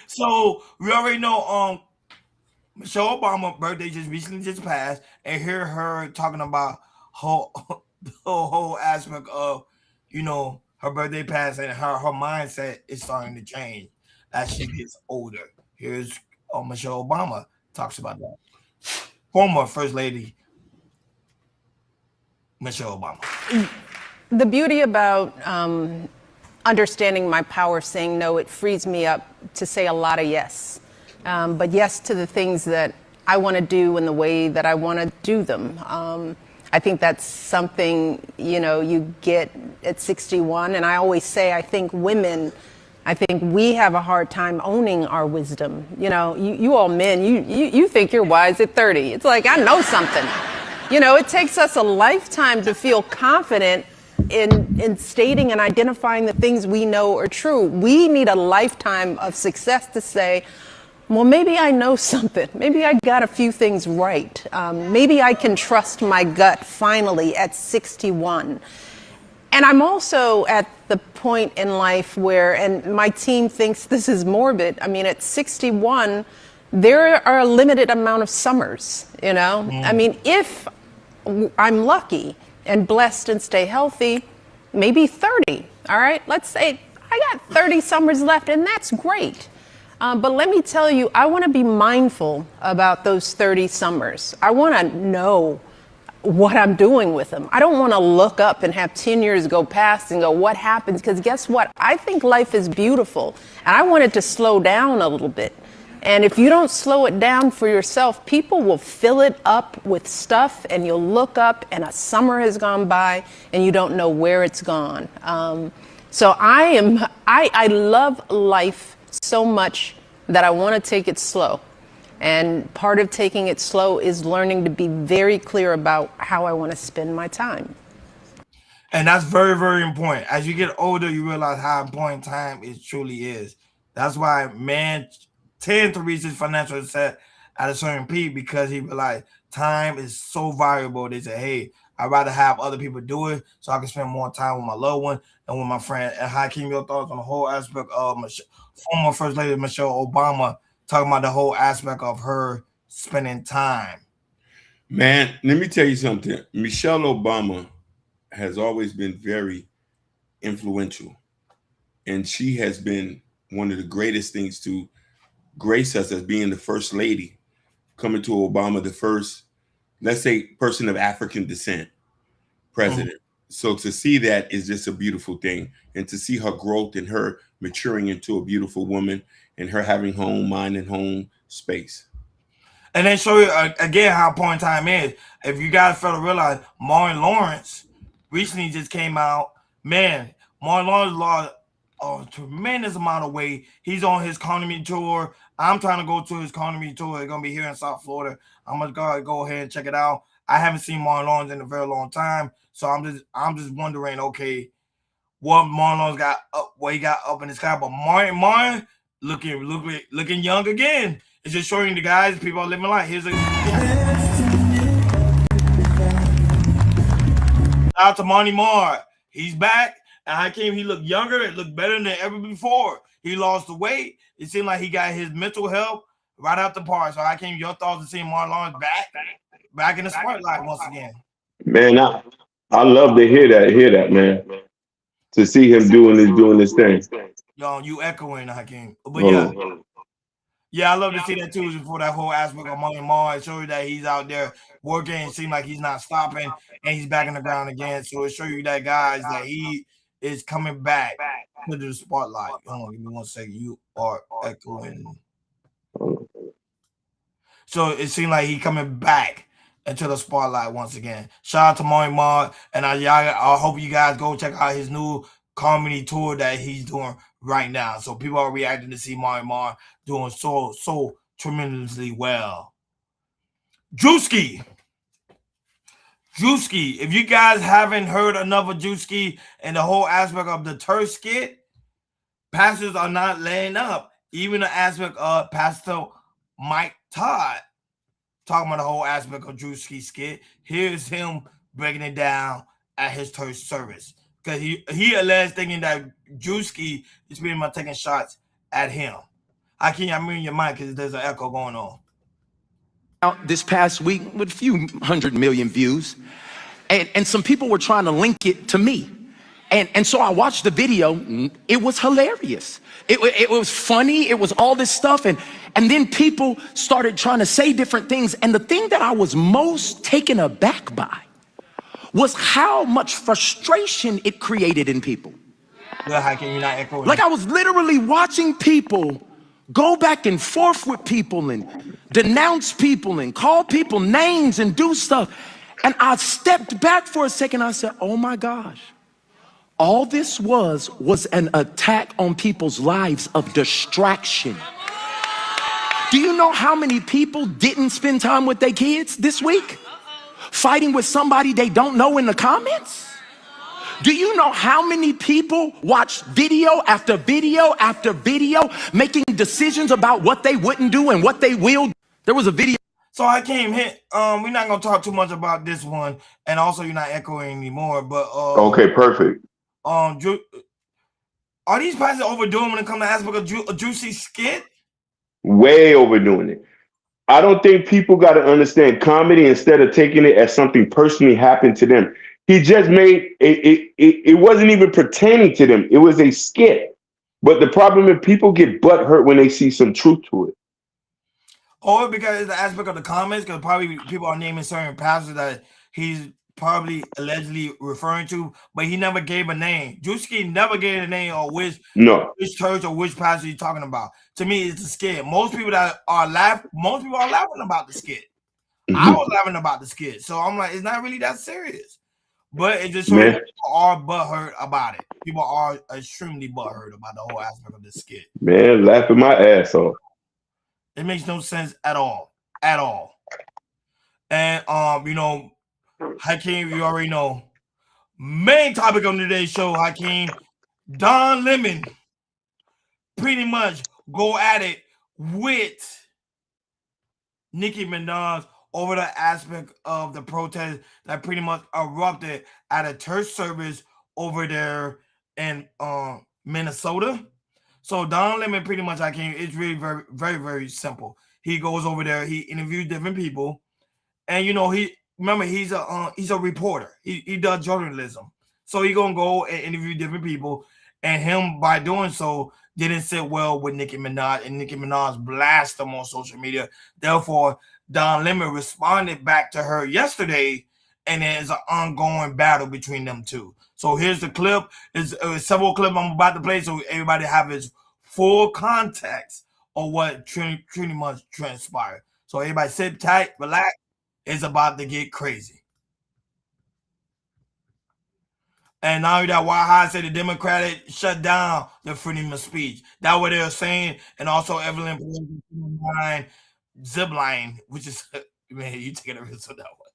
so we already know Michelle Obama's birthday just passed, and hear her talking about the whole aspect of her birthday passed and her mindset is starting to change as she gets older. Here's Michelle Obama talks about that. Former First Lady Michelle Obama. The beauty about understanding my power of saying no, it frees me up to say a lot of yes. But yes to the things that I want to do in the way that I want to do them. I think that's something, you get at 61. And I always say, I think we have a hard time owning our wisdom. You all men, you think you're wise at 30. It's like, I know something. It takes us a lifetime to feel confident in stating and identifying the things we know are true. We need a lifetime of success to say, well, maybe I know something. Maybe I got a few things right. Maybe I can trust my gut finally at 61. And I'm also at the point in life where, and my team thinks this is morbid. I mean, at 61, there are a limited amount of summers, I mean, if I'm lucky and blessed and stay healthy, maybe 30, all right? Let's say I got 30 summers left, and that's great. But let me tell you, I want to be mindful about those 30 summers. I want to know what I'm doing with them. I don't want to look up and have 10 years go past and go, what happens? Because guess what? I think life is beautiful, and I want it to slow down a little bit. And if you don't slow it down for yourself, people will fill it up with stuff, and you'll look up and a summer has gone by and you don't know where it's gone. So I love life so much that I want to take it slow. And part of taking it slow is learning to be very clear about how I want to spend my time. And that's very, very important. As you get older, you realize how important time truly is. That's why man tend to reach his financial success at a certain peak, because he realized time is so valuable. They say, hey, I'd rather have other people do it so I can spend more time with my loved one and with my friend. And Hakeem, your thoughts on the whole aspect of former First Lady Michelle Obama talking about the whole aspect of her spending time? Man, let me tell you something. Michelle Obama has always been very influential, and she has been one of the greatest things to grace us as being the First Lady, coming to Obama, the first, let's say, person of African descent president. So to see that is just a beautiful thing, and to see her growth and her maturing into a beautiful woman and her having home mind and home space. And then show you again how important time is. If you guys fail to realize, Martin Lawrence recently just came out. Man, Marlon's lost a tremendous amount of weight. He's on his comedy tour. I'm trying to go to his comedy tour. It's gonna be here in South Florida. I'm gonna go ahead and check it out. I haven't seen Marlon's in a very long time, so I'm just wondering, okay, what Marlon's got up, what he got up in the sky. But Martin looking young again. It's just showing the guys people are living life. Here's a shout out to Monty Marr. He's back. And Hakeem, he looked younger. It looked better than ever before. He lost the weight. It seemed like he got his mental health right out the park. So Hakeem, your thoughts on seeing Marlon back in the spotlight once again? Man, I love to hear that, man. To see him doing this thing. Yo, you echoing, Hakeem. But yeah. Yeah, I love to see that too for that whole aspect of Money Marr. It shows you that he's out there working. It seems like he's not stopping and he's back in the ground again. So it shows you that, guys, that he is coming back to the spotlight. Hold on, give me 1 second. You are echoing. So it seems like he's coming back into the spotlight once again. Shout out to Money Marr. And I hope you guys go check out his new comedy tour that he's doing right now. So people are reacting to see Money Marr doing so tremendously well. Drewski, if you guys haven't heard enough of Drewski and the whole aspect of the turf skit, pastors are not laying up. Even the aspect of Pastor Mike Todd talking about the whole aspect of Drewski skit. Here's him breaking it down at his church service. Because he alleged thinking that Drewski is pretty much taking shots at him. I'm in your mic because there's an echo going on. This past week with a few 100 million views, and some people were trying to link it to me. And so I watched the video. It was hilarious. It was funny. It was all this stuff. And then people started trying to say different things. And the thing that I was most taken aback by was how much frustration it created in people. Well, how can you not echo? Like I was literally watching people go back and forth with people and denounce people and call people names and do stuff. And I stepped back for a second. I said, oh my gosh. All this was an attack on people's lives of distraction. Do you know how many people didn't spend time with their kids this week? Fighting with somebody they don't know in the comments? Do you know how many people watch video after video after video making decisions about what they wouldn't do and what they will do? There was a video. So I came here. We're not gonna talk too much about this one, and also you're not echoing anymore. But okay, perfect. Are these pastors overdoing when it comes to aspect of a juicy skit? Way overdoing it. I don't think people got to understand comedy instead of taking it as something personally happened to them. He just made it wasn't even pertaining to them. It was a skit. But the problem is people get butthurt when they see some truth to it. Or because it's the aspect of the comments, because probably people are naming certain pastors that he's probably allegedly referring to, but he never gave a name. Drewski never gave a name or which church or which pastor he's talking about. To me, it's a skit. Most people are laughing about the skit. I was laughing about the skit. So I'm like, it's not really that serious. But it just shows people are butthurt about it. People are extremely butthurt about the whole aspect of the skit. Man, laughing my ass off. It makes no sense at all. At all. And Hakeem, you already know. Main topic on today's show, Hakeem, Don Lemon pretty much go at it with Nicki Minaj over the aspect of the protest that pretty much erupted at a church service over there in Minnesota. So Don Lemon pretty much, it's really very, very, very simple. He goes over there, he interviews different people, and he's a reporter. He does journalism. So he gonna go and interview different people, and him by doing so didn't sit well with Nicki Minaj, and Nicki Minaj blasted him on social media. Therefore, Don Lemon responded back to her yesterday, and there's an ongoing battle between them two. So here's the clip. It's several clips I'm about to play, so everybody have his full context of what pretty much transpired. So everybody sit tight, relax. It's about to get crazy. And now that White House said the Democratic shut down the freedom of speech. That's what they're saying. And also Evelyn Zipline, which is, man, you taking a risk on that one.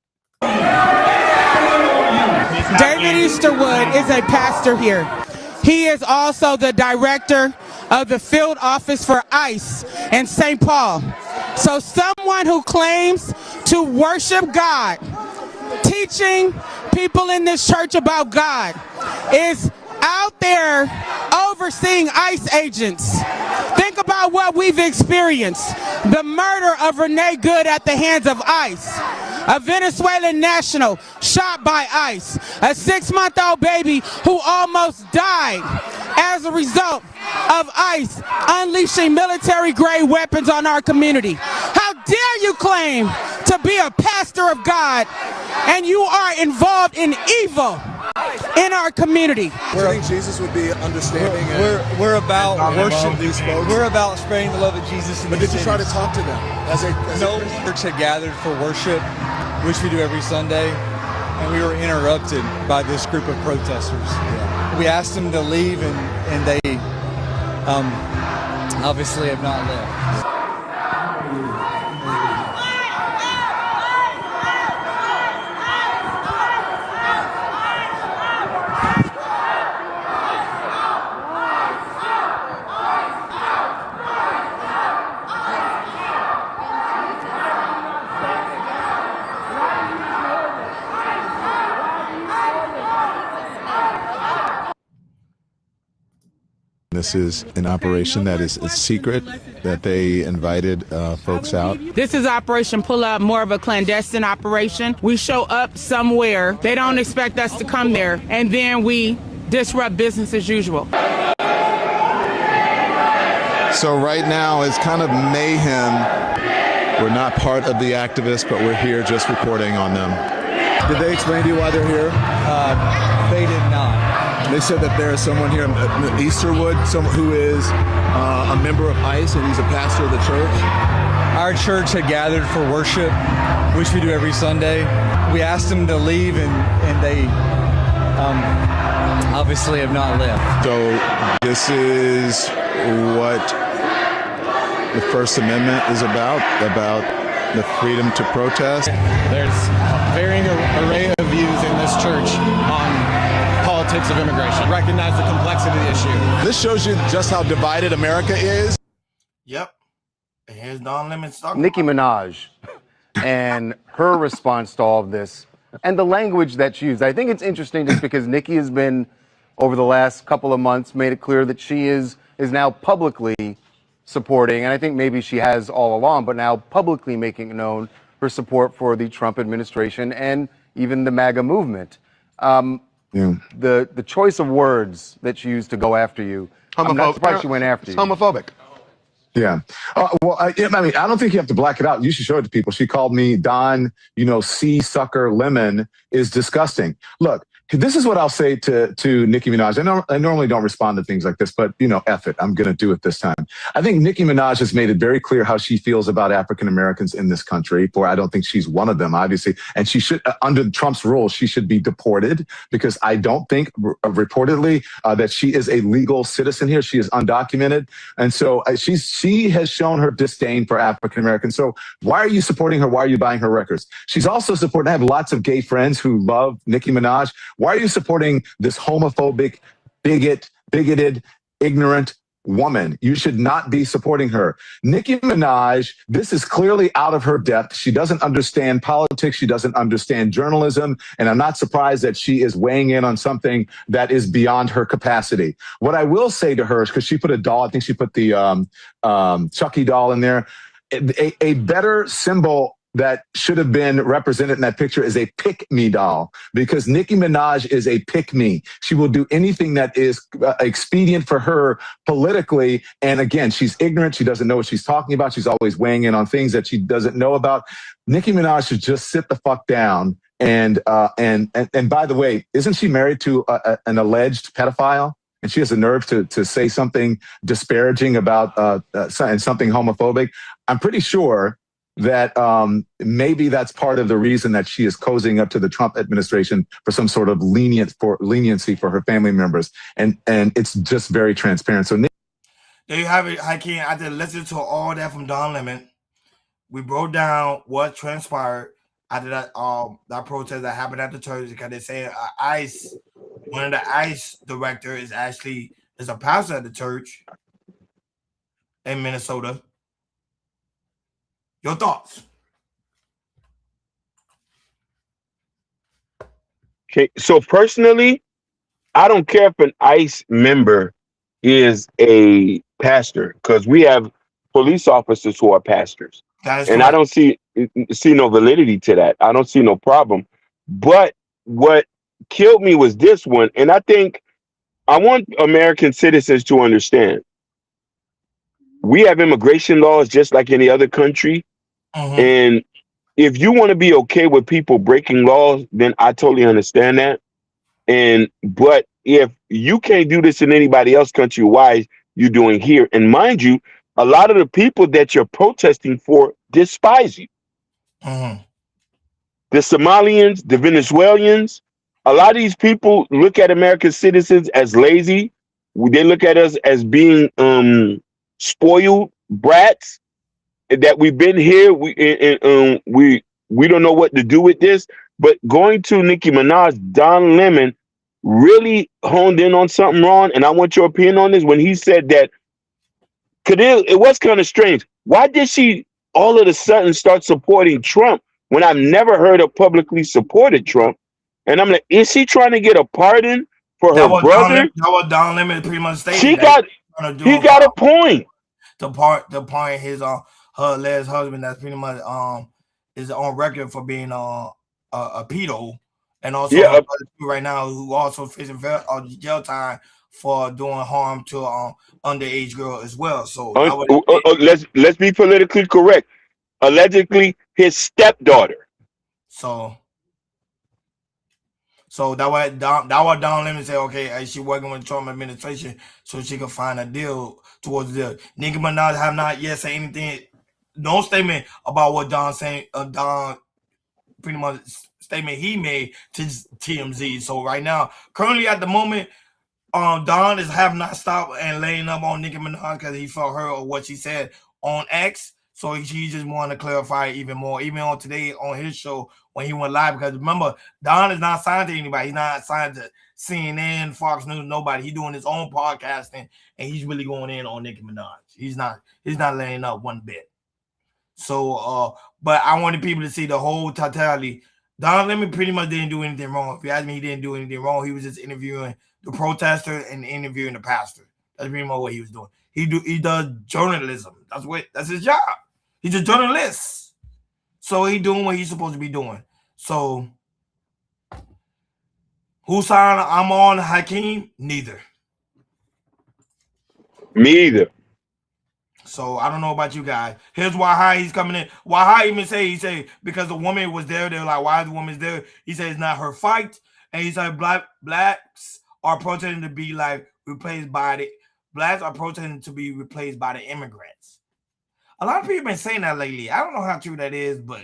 David Easterwood is a pastor here. He is also the director of the field office for ICE in St. Paul. So someone who claims to worship God, teaching people in this church about God, is out there overseeing ICE agents. Think about what we've experienced. The murder of Renee Good at the hands of ICE. A Venezuelan national shot by ICE. A 6-month-old baby who almost died as a result of ICE unleashing military-grade weapons on our community. How dare you claim to be a pastor of God and you are involved in evil in our community? Do you think Jesus would be understanding? We're about worship. These folks? We're about spreading the love of Jesus. But did you try to talk to them? No, church had gathered for worship, which we do every Sunday, and we were interrupted by this group of protesters. Yeah. We asked them to leave, and they obviously have not left. This is an operation that is a secret, that they invited folks out. This is Operation Pull Up, more of a clandestine operation. We show up somewhere, they don't expect us to come there, and then we disrupt business as usual. So right now it's kind of mayhem. We're not part of the activists, but we're here just reporting on them. Did they explain to you why they're here? They did not. They said that there is someone here, Easterwood, someone who is a member of ICE, and he's a pastor of the church. Our church had gathered for worship, which we do every Sunday. We asked them to leave, and they obviously have not left. So this is what the First Amendment is about the freedom to protest. There's a varying array of views in this church on politics of immigration. Recognize the complexity of the issue. This shows you just how divided America is. Yep. And here's Don Lemon's talking. Nicki Minaj and her response to all of this and the language that she used. I think it's interesting just because Nicki has been, over the last couple of months, made it clear that she is now publicly supporting, and I think maybe she has all along, but now publicly making known her support for the Trump administration and even the MAGA movement. The choice of words that she used to go after you, I'm not surprised she went after you. Homophobic. Yeah. Well, I mean, I don't think you have to black it out. You should show it to people. She called me Don, C sucker lemon is disgusting. Look, this is what I'll say to Nicki Minaj. I normally don't respond to things like this, but, F it. I'm going to do it this time. I think Nicki Minaj has made it very clear how she feels about African Americans in this country. I don't think she's one of them, obviously. And she should, under Trump's rules, she should be deported because I don't think, reportedly, that she is a legal citizen here. She is undocumented. And so she has shown her disdain for African Americans. So why are you supporting her? Why are you buying her records? She's also supporting, I have lots of gay friends who love Nicki Minaj. Why are you supporting this homophobic, bigoted, ignorant woman? You should not be supporting her. Nicki Minaj, this is clearly out of her depth. She doesn't understand politics. She doesn't understand journalism. And I'm not surprised that she is weighing in on something that is beyond her capacity. What I will say to her is, because she put a doll, I think she put the Chucky doll in there, a better symbol that should have been represented in that picture is a pick-me doll, because Nicki Minaj is a pick-me. She will do anything that is expedient for her politically. And again, she's ignorant. She doesn't know what she's talking about. She's always weighing in on things that she doesn't know about. Nicki Minaj should just sit the fuck down. And by the way, isn't she married to an alleged pedophile? And she has the nerve to say something disparaging about and something homophobic. I'm pretty sure that maybe that's part of the reason that she is cozying up to the Trump administration for some sort of leniency for her family members, and it's just very transparent. So there you have it, Hakeem. I did listen to all that from Don Lemon. We broke down what transpired after that protest that happened at the church, because they say one of the ICE director is a pastor at the church in Minnesota. Your thoughts? Okay, so personally, I don't care if an ICE member is a pastor, because we have police officers who are pastors, and correct. I don't see no validity to that. I don't see no problem. But what killed me was this one, and I think I want American citizens to understand: we have immigration laws just like any other country, and if you want to be okay with people breaking laws, then I totally understand that. But if you can't do this in anybody else country, why you doing here? And mind you, a lot of the people that you're protesting for despise you. The Somalians, the Venezuelans, a lot of these people look at American citizens as lazy. They look at us as being spoiled brats, that we've been here. We don't know what to do with this. But going to Nicki Minaj, Don Lemon really honed in on something wrong, and I want your opinion on this. When he said that, it was kind of strange. Why did she all of a sudden start supporting Trump when I've never heard her publicly supported Trump? And I'm like, is she trying to get a pardon for her brother? That was Don Lemon pretty much stated. He got a point. The part his her last husband, that's pretty much is on record for being a pedo, and also right now who also facing jail time for doing harm to underage girl as well. So let's be politically correct. Allegedly his stepdaughter. So that way Don Lemon say, okay, she working with the Trump administration so she can find a deal towards the deal. Nicki Minaj have not yet said anything, no statement about what Don saying. Don pretty much statement he made to TMZ. So right now, currently at the moment, Don have not stopped and laying up on Nicki Minaj because he felt her or what she said on X. So he just wanted to clarify even more, even on today on his show when he went live. Because remember, Don is not signed to anybody. He's not signed to CNN, Fox News, nobody. He's doing his own podcasting, and he's really going in on Nicki Minaj. He's not laying up one bit. So, but I wanted people to see the whole totality. Don Lemon pretty much didn't do anything wrong. If you ask me, he didn't do anything wrong. He was just interviewing the protester and interviewing the pastor. That's pretty much what he was doing. He does journalism. That's his job. He's a journalist. So he doing what he's supposed to be doing. So whose side I'm on, Hakeem? Neither. Me either. So I don't know about you guys. Here's why he's coming in. Why even he say because the woman was there. They're like, why the woman's there? He said it's not her fight. And he said blacks are protesting to be like replaced by the blacks are protesting to be replaced by the immigrants. A lot of people have been saying that lately. I don't know how true that is, but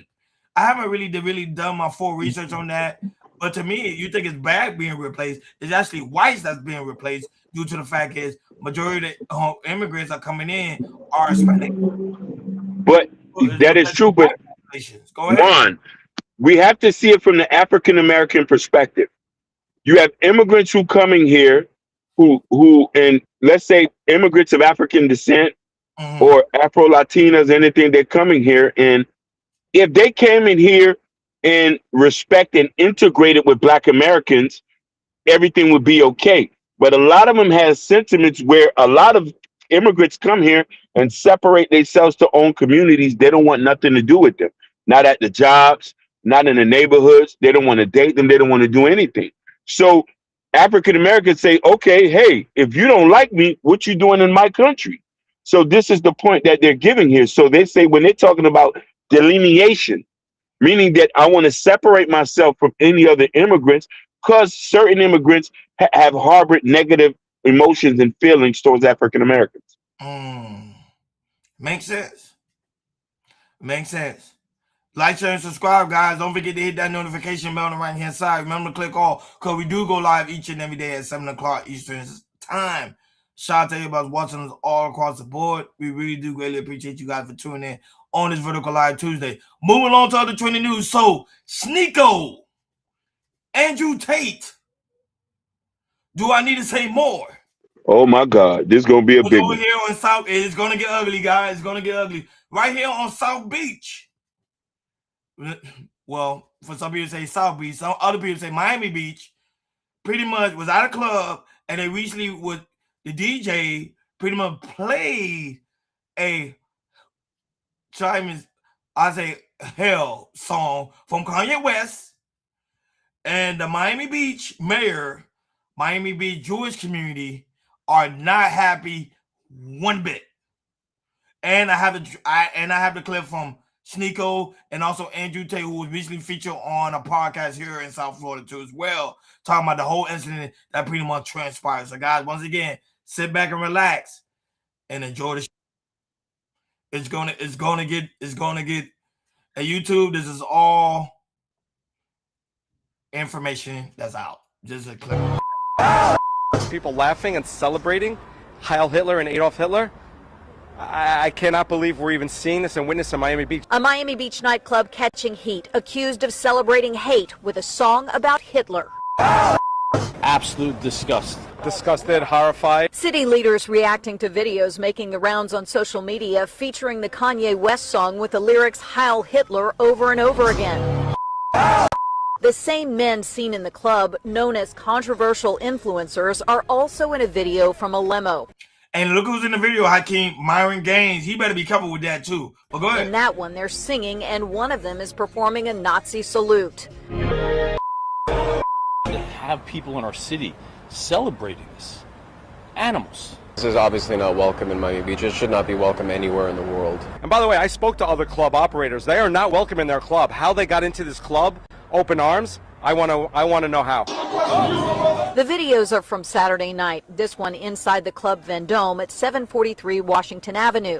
I haven't really done my full research on that. But to me, you think it's black being replaced. It's actually whites that's being replaced due to the fact is majority of immigrants are coming in are Hispanic. But that is true. But one, we have to see it from the African American perspective. You have immigrants who coming here who and let's say immigrants of African descent or Afro Latinas, anything, they're coming here. And if they came in here and respect and integrated with Black Americans, everything would be okay. But a lot of them has sentiments where a lot of immigrants come here and separate themselves to own communities. They don't want nothing to do with them. Not at the jobs, not in the neighborhoods. They don't want to date them. They don't want to do anything. So African Americans say, okay, hey, if you don't like me, what you doing in my country? So this is the point that they're giving here. So they say when they're talking about delineation, meaning that I want to separate myself from any other immigrants because certain immigrants have harbored negative emotions and feelings towards African Americans. Makes sense. Makes sense. Like, share, and subscribe, guys. Don't forget to hit that notification bell on the right-hand side. Remember to click all, because we do go live each and every day at 7 o'clock Eastern Time. Shout out to everybody watching us all across the board. We really do greatly appreciate you guys for tuning in on this Vertical Live Tuesday. Moving on to other trending news. So, Sneeko, Andrew Tate. Do I need to say more? Oh my God, this is gonna be a big Over one. here on South, it's gonna get ugly, guys. It's gonna get ugly. Right here on South Beach. Well, for some people say South Beach, some other people say Miami Beach. Pretty much was at a club, and they recently with the DJ pretty much played a hell song from Kanye West, and the Miami Beach mayor, Miami Beach Jewish community are not happy one bit. And I have the clip from Sneeko and also Andrew Tate, who was recently featured on a podcast here in South Florida too as well, talking about the whole incident that pretty much transpired. So guys, once again, sit back and relax and enjoy the show. It's gonna get at YouTube. This is all information that's out. Just a clip. People laughing and celebrating Heil Hitler and Adolf Hitler. I cannot believe we're even seeing this and witnessing Miami Beach. A Miami Beach nightclub catching heat, accused of celebrating hate with a song about Hitler. Absolute disgust. Disgusted, horrified. City leaders reacting to videos making the rounds on social media featuring the Kanye West song with the lyrics Heil Hitler over and over again. The same men seen in the club, known as controversial influencers, are also in a video from a limo. And look who's in the video, Hakeem, Myron Gaines. He better be careful with that too. But go ahead. In that one, they're singing, and one of them is performing a Nazi salute. To have people in our city celebrating this. Animals. This is obviously not welcome in Miami Beach. It should not be welcome anywhere in the world. And by the way, I spoke to other club operators. They are not welcome in their club. How they got into this club, open arms, I want to know how. The videos are from Saturday night. This one inside the Club Vendome at 743 Washington Avenue.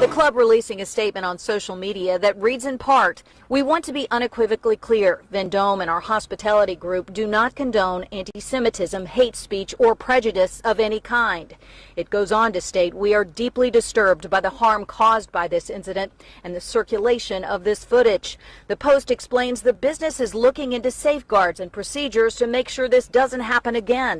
The club releasing a statement on social media that reads in part, "We want to be unequivocally clear. Vendome and our hospitality group do not condone anti-Semitism, hate speech, or prejudice of any kind." It goes on to state, "We are deeply disturbed by the harm caused by this incident and the circulation of this footage." The post explains the business is looking into safeguards and procedures to make sure this doesn't happen again.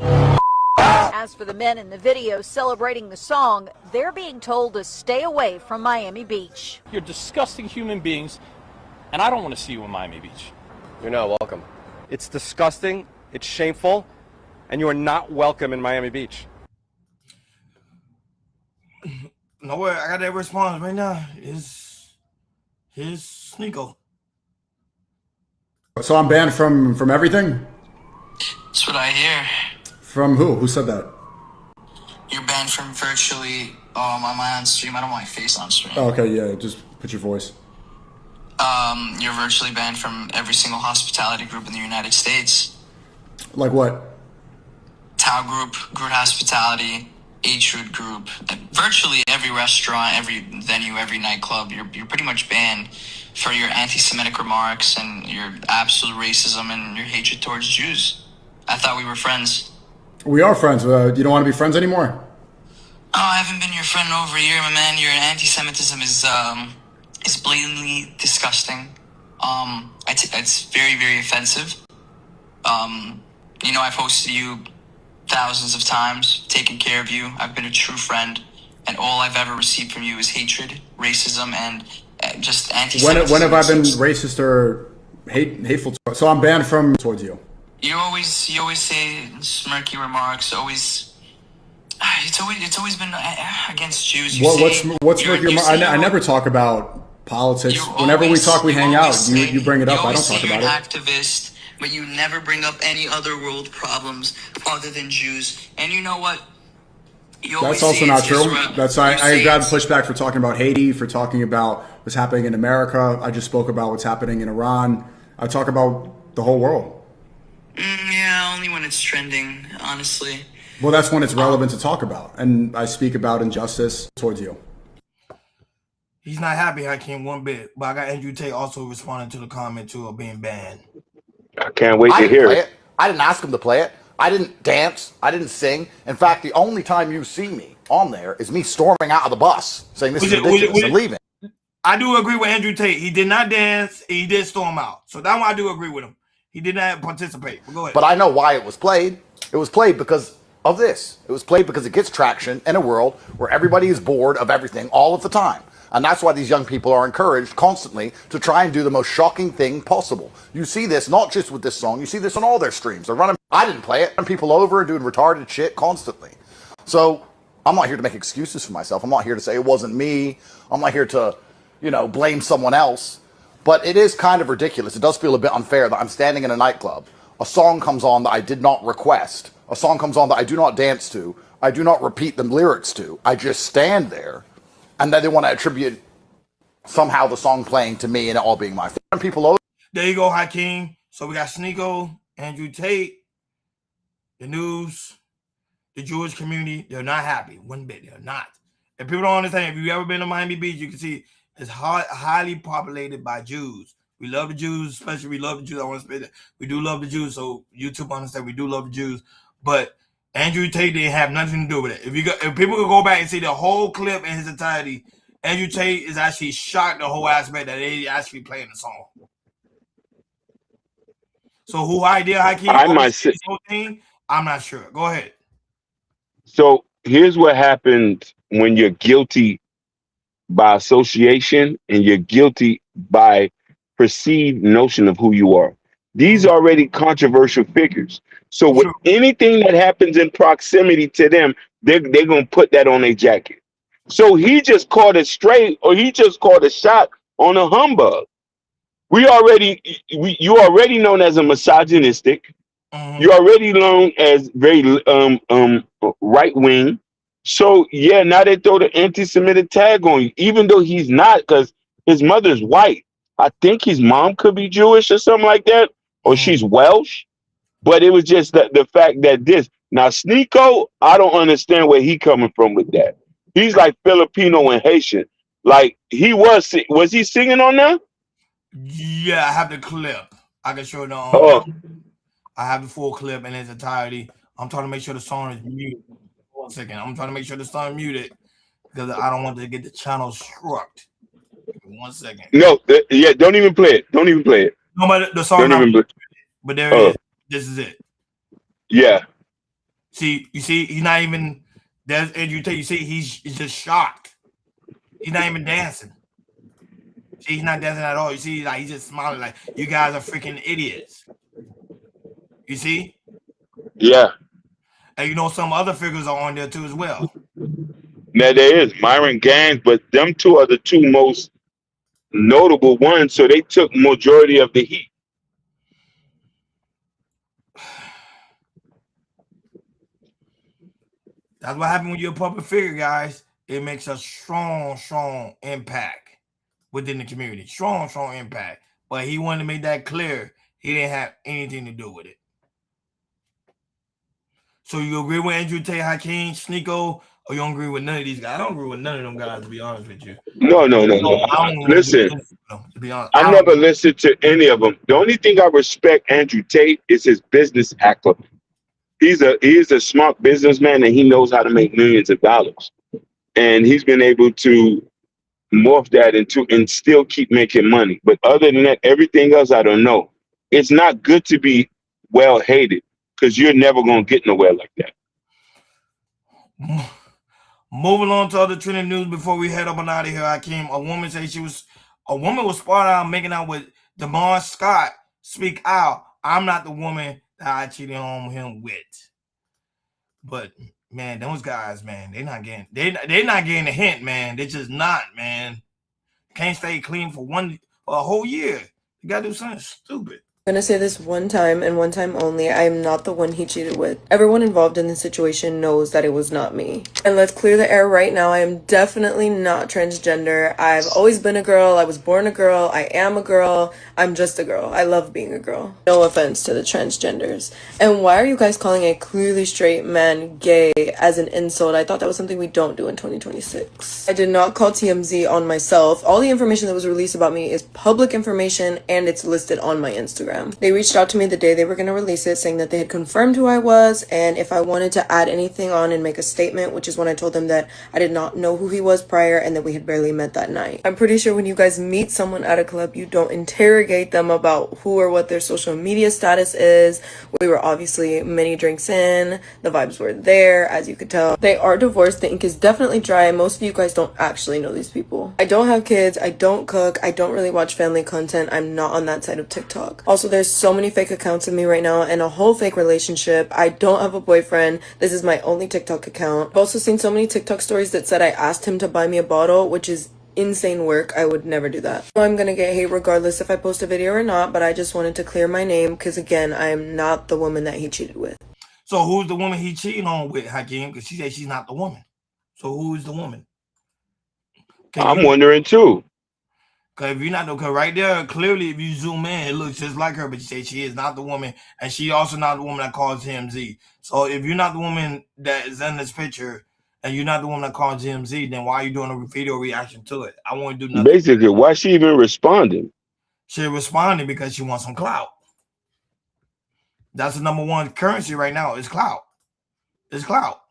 As for the men in the video celebrating the song, they're being told to stay away from Miami Beach. You're disgusting human beings, and I don't want to see you in Miami Beach. You're not welcome. It's disgusting, it's shameful, and you are not welcome in Miami Beach. No way, I got that response right now. Here's Sneeko. So I'm banned from everything? That's what I hear. From who? Who said that? You're banned from virtually on my on stream. I don't want my face on stream. Oh, okay, yeah, just put your voice. You're virtually banned from every single hospitality group in the United States. Like what? Tao Group, Groot Hospitality, H-Root Group, virtually every restaurant, every venue, every nightclub. You're pretty much banned for your anti-Semitic remarks and your absolute racism and your hatred towards Jews. I thought we were friends. We are friends. You don't want to be friends anymore? Oh, I haven't been your friend in over a year, my man. Your anti-Semitism is blatantly disgusting. It's very, very offensive. I've hosted you thousands of times, taken care of you. I've been a true friend, and all I've ever received from you is hatred, racism, and just anti-Semitism. When have I been racist or hateful? So I'm banned from towards you. You always say smirky remarks. It's always been against Jews. What's smirky remarks? I never talk about politics. Whenever we talk, we hang out. You bring it up. I don't talk about it. You're an activist, but you never bring up any other world problems other than Jews. And you know what? That's also not true. I got pushback for talking about Haiti, for talking about what's happening in America. I just spoke about what's happening in Iran. I talk about the whole world. Yeah, only when it's trending, honestly. Well, that's when it's relevant to talk about. And I speak about injustice towards you. He's not happy, Hakeem, one bit. But I got Andrew Tate also responding to the comment too of being banned. I can't wait I to didn't hear play it. it. I didn't ask him to play it. I didn't dance. I didn't sing. In fact, the only time you see me on there is me storming out of the bus, saying this is ridiculous and leaving. I do agree with Andrew Tate. He did not dance. He did storm out. So that one I do agree with him. He did not participate. But go ahead. But I know why it was played. It was played because of this. It was played because it gets traction in a world where everybody is bored of everything all of the time. And that's why these young people are encouraged constantly to try and do the most shocking thing possible. You see this not just with this song, you see this on all their streams. They're running, I didn't play it, running people over and doing retarded shit constantly. So I'm not here to make excuses for myself. I'm not here to say it wasn't me. I'm not here to, blame someone else. But it is kind of ridiculous. It does feel a bit unfair that I'm standing in a nightclub. A song comes on that I did not request. A song comes on that I do not dance to. I do not repeat the lyrics to. I just stand there. And then they want to attribute somehow the song playing to me and it all being my fault. People over. There you go, Hakeem. So we got Sneeko, Andrew Tate, the news, the Jewish community. They're not happy. One bit. They're not. If people don't understand, if you've ever been to Miami Beach, you can see it's highly populated by Jews. We love the Jews, especially we love the Jews. I want to say that. We do love the Jews, so YouTube understand we do love the Jews. But Andrew Tate didn't have nothing to do with it. If people could go back and see the whole clip in his entirety, Andrew Tate is actually shocked the whole aspect that they actually playing the song. So who idea Hakeem? I'm not sure. Go ahead. So here's what happens when you're guilty by association and you're guilty by perceived notion of who you are. These are already controversial figures. So with anything that happens in proximity to them, they're going to put that on their jacket. So he just caught it straight, or he just caught a shot on a humbug. You already known as a misogynistic. You already known as very right wing. So yeah, now they throw the anti-Semitic tag on you, even though he's not, because his mother's white. I think his mom could be Jewish or something like that, or she's Welsh. But it was just the fact that now Sneeko, I don't understand where he coming from with that. He's like Filipino and Haitian. Like was he singing on that? Yeah, I have the clip. I can show the I have the full clip in its entirety. I'm trying to make sure the song is muted. 1 second. I'm trying to make sure the song is muted because I don't want to get the channel struck. 1 second. No, don't even play it. Don't even play it. No, but the song not muted, but there it is. This is it. Yeah. See, you see, he's not even. There's Andrew Tate. You see, he's just shocked. He's not even dancing. See, he's not dancing at all. You see, like he's just smiling, like you guys are freaking idiots. You see? Yeah. And some other figures are on there too as well. Now there is Myron Gang, but them two are the two most notable ones. So they took majority of the heat. That's what happened when you're a public figure, guys. It makes a strong, strong impact within the community. Strong, strong impact. But he wanted to make that clear. He didn't have anything to do with it. So you agree with Andrew Tate, Hakeem, Sneeko, or you don't agree with none of these guys? I don't agree with none of them guys, to be honest with you. No. Listen, to be honest, I never listened to any of them. The only thing I respect Andrew Tate is his business acumen. He is a smart businessman, and he knows how to make millions of dollars. And he's been able to morph that into and still keep making money. But other than that, everything else, I don't know. It's not good to be well hated because you're never going to get nowhere like that. Moving on to other trending news before we head up and out of here, Hakeem. A woman was spotted out making out with DeMar Scott. Speak out. I'm not the woman that I cheated on him with. But man, those guys, man, they're not getting the hint, man. They're just not, man. Can't stay clean for a whole year. You gotta do something stupid. I'm gonna say this one time and one time only. I am not the one he cheated with. Everyone involved in the situation knows that it was not me. And let's clear the air right now. I am definitely not transgender. I've always been a girl. I was born a girl. I am a girl. I'm just a girl. I love being a girl. No offense to the transgenders. And why are you guys calling a clearly straight man gay as an insult? I thought that was something we don't do in 2026. I did not call TMZ on myself. All the information that was released about me is public information and it's listed on my Instagram. They reached out to me the day they were going to release it, saying that they had confirmed who I was and if I wanted to add anything on and make a statement, which is when I told them that I did not know who he was prior and that we had barely met that night. I'm pretty sure when you guys meet someone at a club, you don't interrogate them about who or what their social media status is. We were obviously many drinks in. The vibes were there, as you could tell. They are divorced. The ink is definitely dry. Most of you guys don't actually know these people. I don't have kids. I don't cook. I don't really watch family content. I'm not on that side of TikTok. Also, there's so many fake accounts of me right now and a whole fake relationship. I don't have a boyfriend. This is my only TikTok account. I've also seen so many TikTok stories that said I asked him to buy me a bottle, which is insane work. I would never do that. I'm gonna get hate regardless if I post a video or not, but I just wanted to clear my name because again, I am not the woman that he cheated with. So who's the woman he cheating on with, Hakeem? Because she said she's not the woman. So who is the woman? I'm wondering too. Because if you're not, because right there, clearly, if you zoom in, it looks just like her, but you say she is not the woman, and she also not the woman that calls him Z. So if you're not the woman that is in this picture, and you're not the woman that calls him Z, then why are you doing a video reaction to it? I won't do nothing. Basically, why she even responding? She responded because she wants some clout. That's the number one currency right now. Is clout. It's clout.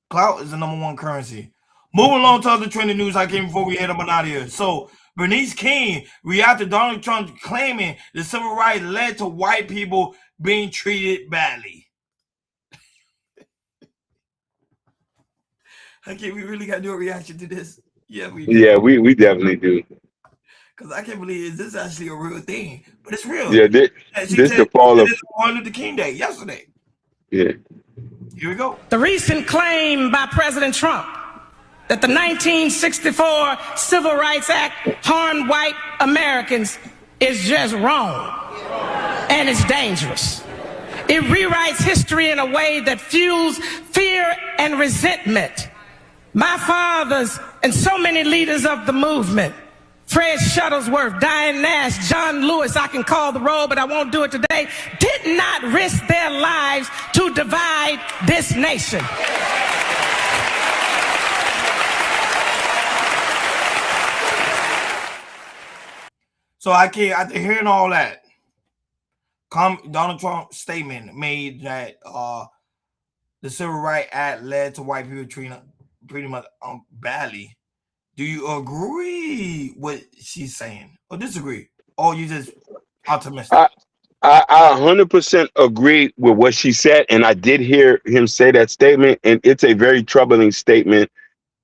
Clout is the number one currency. Moving along to other trending news I came before we head up and out of here. So Bernice King reacted to Donald Trump claiming the civil rights led to white people being treated badly. Okay, we really got to do a reaction to this. Yeah, we do. Yeah, we definitely do. Because I can't believe this is actually a real thing. But it's real. Yeah, this the fall of Martin Luther King Day yesterday. Yeah. Here we go. The recent claim by President Trump that the 1964 Civil Rights Act harmed white Americans is just wrong, and it's dangerous. It rewrites history in a way that fuels fear and resentment. My fathers and so many leaders of the movement, Fred Shuttlesworth, Diane Nash, John Lewis, I can call the roll, but I won't do it today, did not risk their lives to divide this nation. So after hearing all that, Donald Trump's statement made that the Civil Rights Act led to white people treating pretty much badly. Do you agree with she's saying, or disagree, or you just optimistic? I 100% agree with what she said, and I did hear him say that statement, and it's a very troubling statement,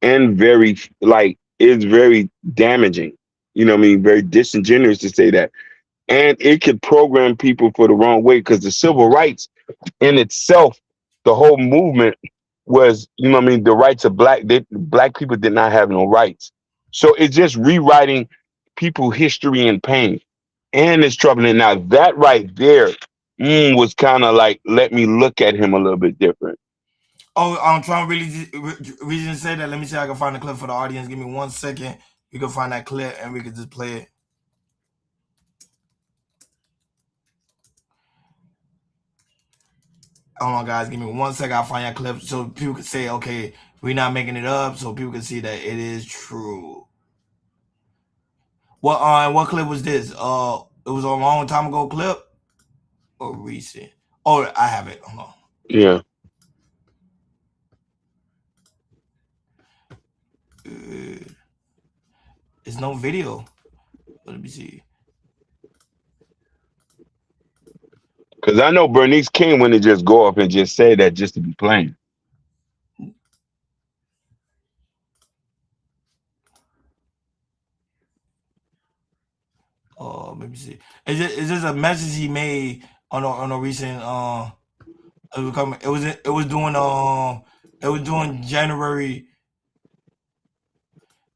and very it's very damaging. You know what I mean? Very disingenuous to say that. And it could program people for the wrong way, because the civil rights in itself, the whole movement was, you know what I mean, the rights of black people did not have no rights. So it's just rewriting people's history and pain. And it's troubling. Now that right there was kind of like, let me look at him a little bit different. Oh, I'm trying to really say that. Let me see if I can find the clip for the audience. Give me 1 second. We can find that clip and we can just play it. Hold on, guys. Give me 1 second. I'll find that clip so people can say, okay, we're not making it up, so people can see that it is true. What clip was this? It was a long time ago clip or recent? Oh, I have it. Hold on. Yeah. It's no video. Let me see. Because I know Bernice King wouldn't just go up and just say that just to be plain. Let me see. Is this a message he made on a recent it was doing January.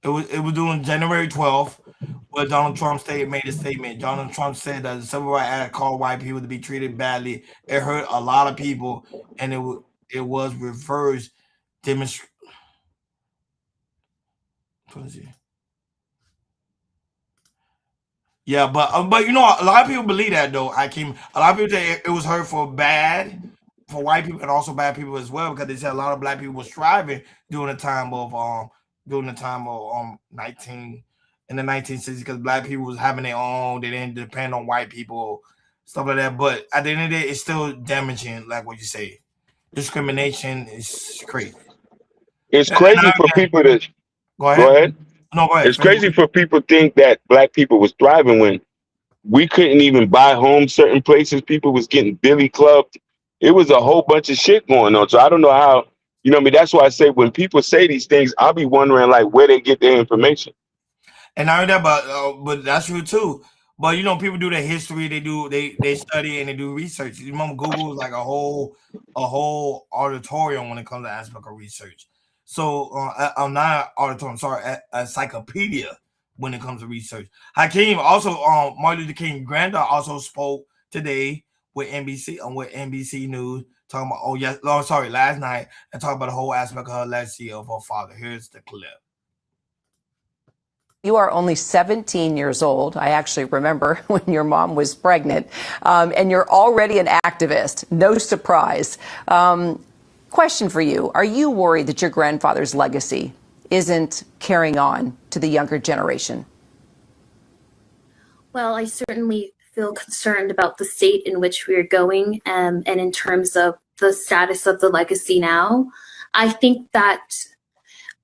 It was doing January 12th. Well, Donald Trump made a statement. Donald Trump said that the Civil Rights Act called white people to be treated badly. It hurt a lot of people, and it was reversed. Demonstration. Yeah, but you know, a lot of people believe that though. A lot of people say it was hurt for white people and also bad people as well, because they said a lot of black people was striving during the time of 1960s, because black people was having their own. They didn't depend on white people, stuff like that. But at the end of the day, it's still damaging, like what you say. Discrimination is crazy. It's crazy for people to go ahead. Go ahead. No, go ahead. It's crazy for people to think that black people was thriving when we couldn't even buy homes certain places. People was getting billy clubbed. It was a whole bunch of shit going on. So I don't know how, you know what I mean? That's why I say when people say these things, I'll be wondering like where they get their information. And I heard that, but that's true too. But you know, people do their history. They study and they do research. You remember Google is like a whole auditorium when it comes to aspect of research. So I'm not auditorium. Sorry, a encyclopedia when it comes to research. Hakeem also, Martin Luther King granddaughter also spoke today with NBC News, talking about last night, and talking about the whole aspect of her legacy of her father. Here's the clip. You are only 17 years old. I actually remember when your mom was pregnant, and you're already an activist. No surprise. Question for you. Are you worried that your grandfather's legacy isn't carrying on to the younger generation? Well, I certainly feel concerned about the state in which we are going, and in terms of the status of the legacy now. I think that,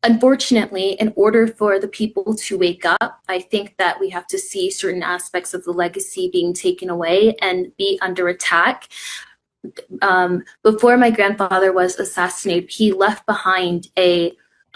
unfortunately, in order for the people to wake up, I think that we have to see certain aspects of the legacy being taken away and be under attack. Before my grandfather was assassinated, he left behind a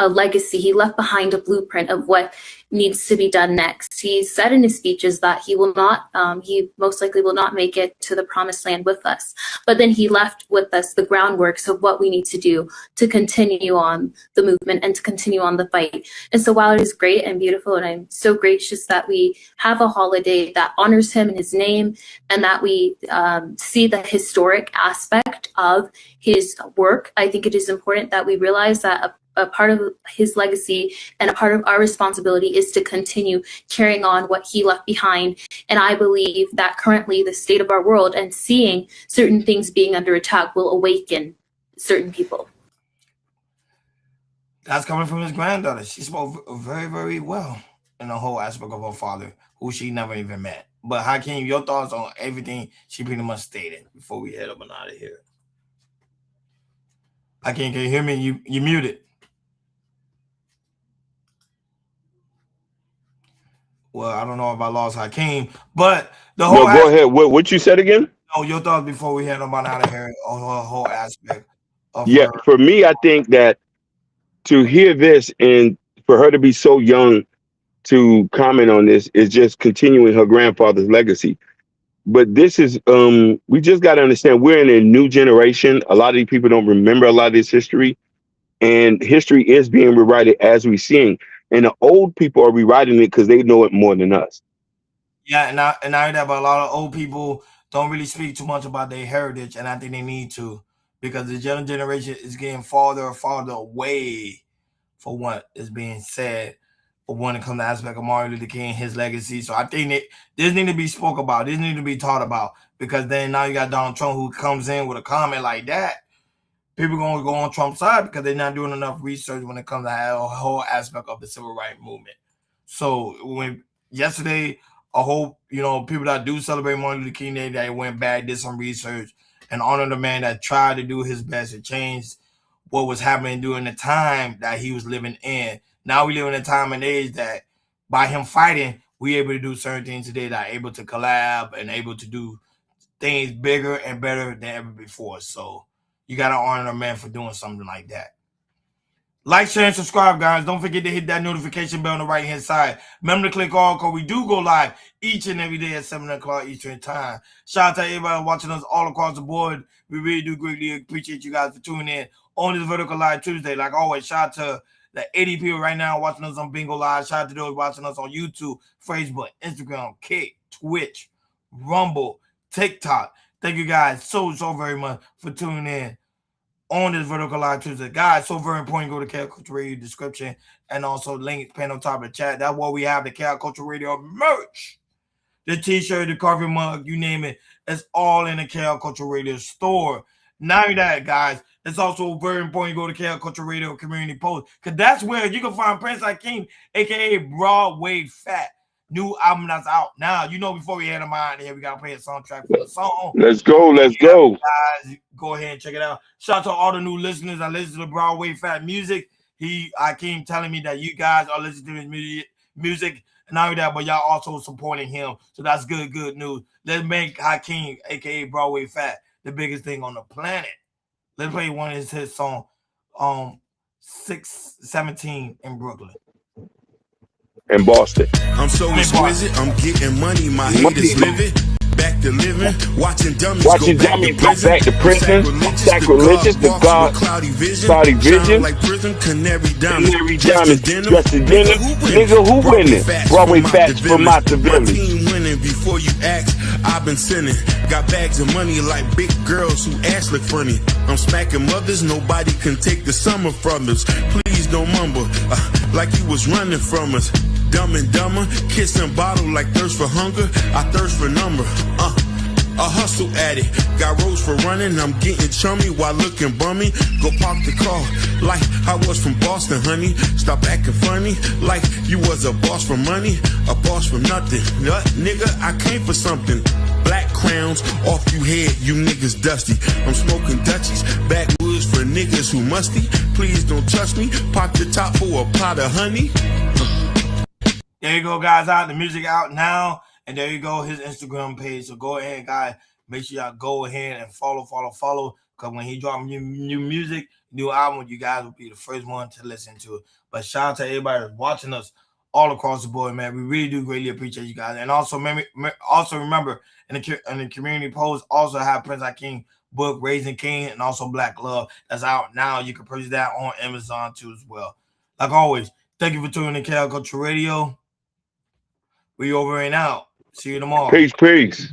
legacy. He left behind a blueprint of what needs to be done next. He said in his speeches that he most likely will not make it to the promised land with us. But then he left with us the groundworks of what we need to do to continue on the movement and to continue on the fight. And so while it is great and beautiful, and I'm so gracious that we have a holiday that honors him and his name, and that we see the historic aspect of his work, I think it is important that we realize that a part of his legacy and a part of our responsibility is to continue carrying on what he left behind. And I believe that currently the state of our world and seeing certain things being under attack will awaken certain people. That's coming from his granddaughter. She spoke very, very well in the whole aspect of her father, who she never even met. But Hakeem, your thoughts on everything she pretty much stated before we head up and out of here? Hakeem, can you hear me? You muted. Well, I don't know if I lost Hakeem, but the whole. No, go ahead. What you said again? No, your thoughts before we head up on out of here on the whole aspect of Yeah, her. for me, I think that to hear this and for her to be so young to comment on this is just continuing her grandfather's legacy. But this is, we just got to understand we're in a new generation. A lot of these people don't remember a lot of this history, and history is being rewritten as we sing. And the old people are rewriting it because they know it more than us. Yeah, and I heard that, but a lot of old people don't really speak too much about their heritage, and I think they need to, because the younger generation is getting farther and farther away for what is being said when it comes to the aspect of Martin Luther King, his legacy. So I think that this need to be spoke about. This need to be taught about, because then now you got Donald Trump who comes in with a comment like that. People going to go on Trump's side because they're not doing enough research when it comes to the whole aspect of the civil rights movement. So when yesterday, a whole, people that do celebrate Martin Luther King Day, they went back, did some research, and honored the man that tried to do his best to change what was happening during the time that he was living in. Now we live in a time and age that by him fighting, we able to do certain things today that are able to collab and able to do things bigger and better than ever before. So you got to honor a man for doing something like that. Like, share, and subscribe, guys. Don't forget to hit that notification bell on the right-hand side. Remember to click all, because we do go live each and every day at 7 o'clock Eastern time. Shout out to everybody watching us all across the board. We really do greatly appreciate you guys for tuning in on this Vertical Live Tuesday. Like always, shout out to The 80 people right now watching us on Bingo Live. Shout out to those watching us on YouTube, Facebook, Instagram, Kick, Twitch, Rumble, TikTok. Thank you guys so very much for tuning in on this Vertical Live Tuesday. Guys, so very important. Go to Chaos Culture Radio description and also link pinned on top of the chat. That's where we have the Chaos Culture Radio merch. The t-shirt, the coffee mug, you name it. It's all in the Chaos Culture Radio store. Not that, guys, it's also very important you go to Chaos Culture Radio Community Post, because that's where you can find Prince Hakeem, a.k.a. Broadway Fat. New album that's out now. You know, before we head them out here, we got to play a soundtrack for the song. Let's go. Guys, go ahead and check it out. Shout out to all the new listeners that listen to Broadway Fat music. Hakeem telling me that you guys are listening to his music. And not only that, but y'all also supporting him. So that's good news. Let's make Hakeem, a.k.a. Broadway Fat, the biggest thing on the planet. Let's play one of his songs, 617 in Brooklyn. In Boston. I'm so exquisite, I'm getting money, my haters living. Back to living, watching dummies go back to prison. Sacrilegious, the God, cloudy vision. Like prison, canary diamonds, dressed in denim. Nigga, who winning? Broadway Fats for my civilians. Team winning before you ask, I've been sinning. Got bags of money like big girls who ass look funny. I'm smacking mothers, nobody can take the summer from us. Please don't mumble, like you was running from us. Dumb and dumber, kissing bottle like thirst for hunger. I thirst for number. A hustle addict, got roads for running. I'm getting chummy while looking bummy. Go park the car like I was from Boston, honey. Stop acting funny like you was a boss for money, a boss for nothing. Nigga, I came for something. Black crowns off you head, you niggas dusty. I'm smoking Dutchies, backwoods for niggas who musty. Please don't trust me. Pop the top for a pot of honey. There you go, guys. Out the music out now, and there you go, his Instagram page. So go ahead, guys. Make sure y'all go ahead and follow. Because when he drops new music, new album, you guys will be the first one to listen to it. But shout out to everybody that's watching us all across the board, man. We really do greatly appreciate you guys. And also remember in the community post, also have Prince Hakeem book Raising King and also Black Love that's out now. You can purchase that on Amazon too as well. Like always, thank you for tuning in to Chaos Culture Radio. We over and out. See you tomorrow. Peace.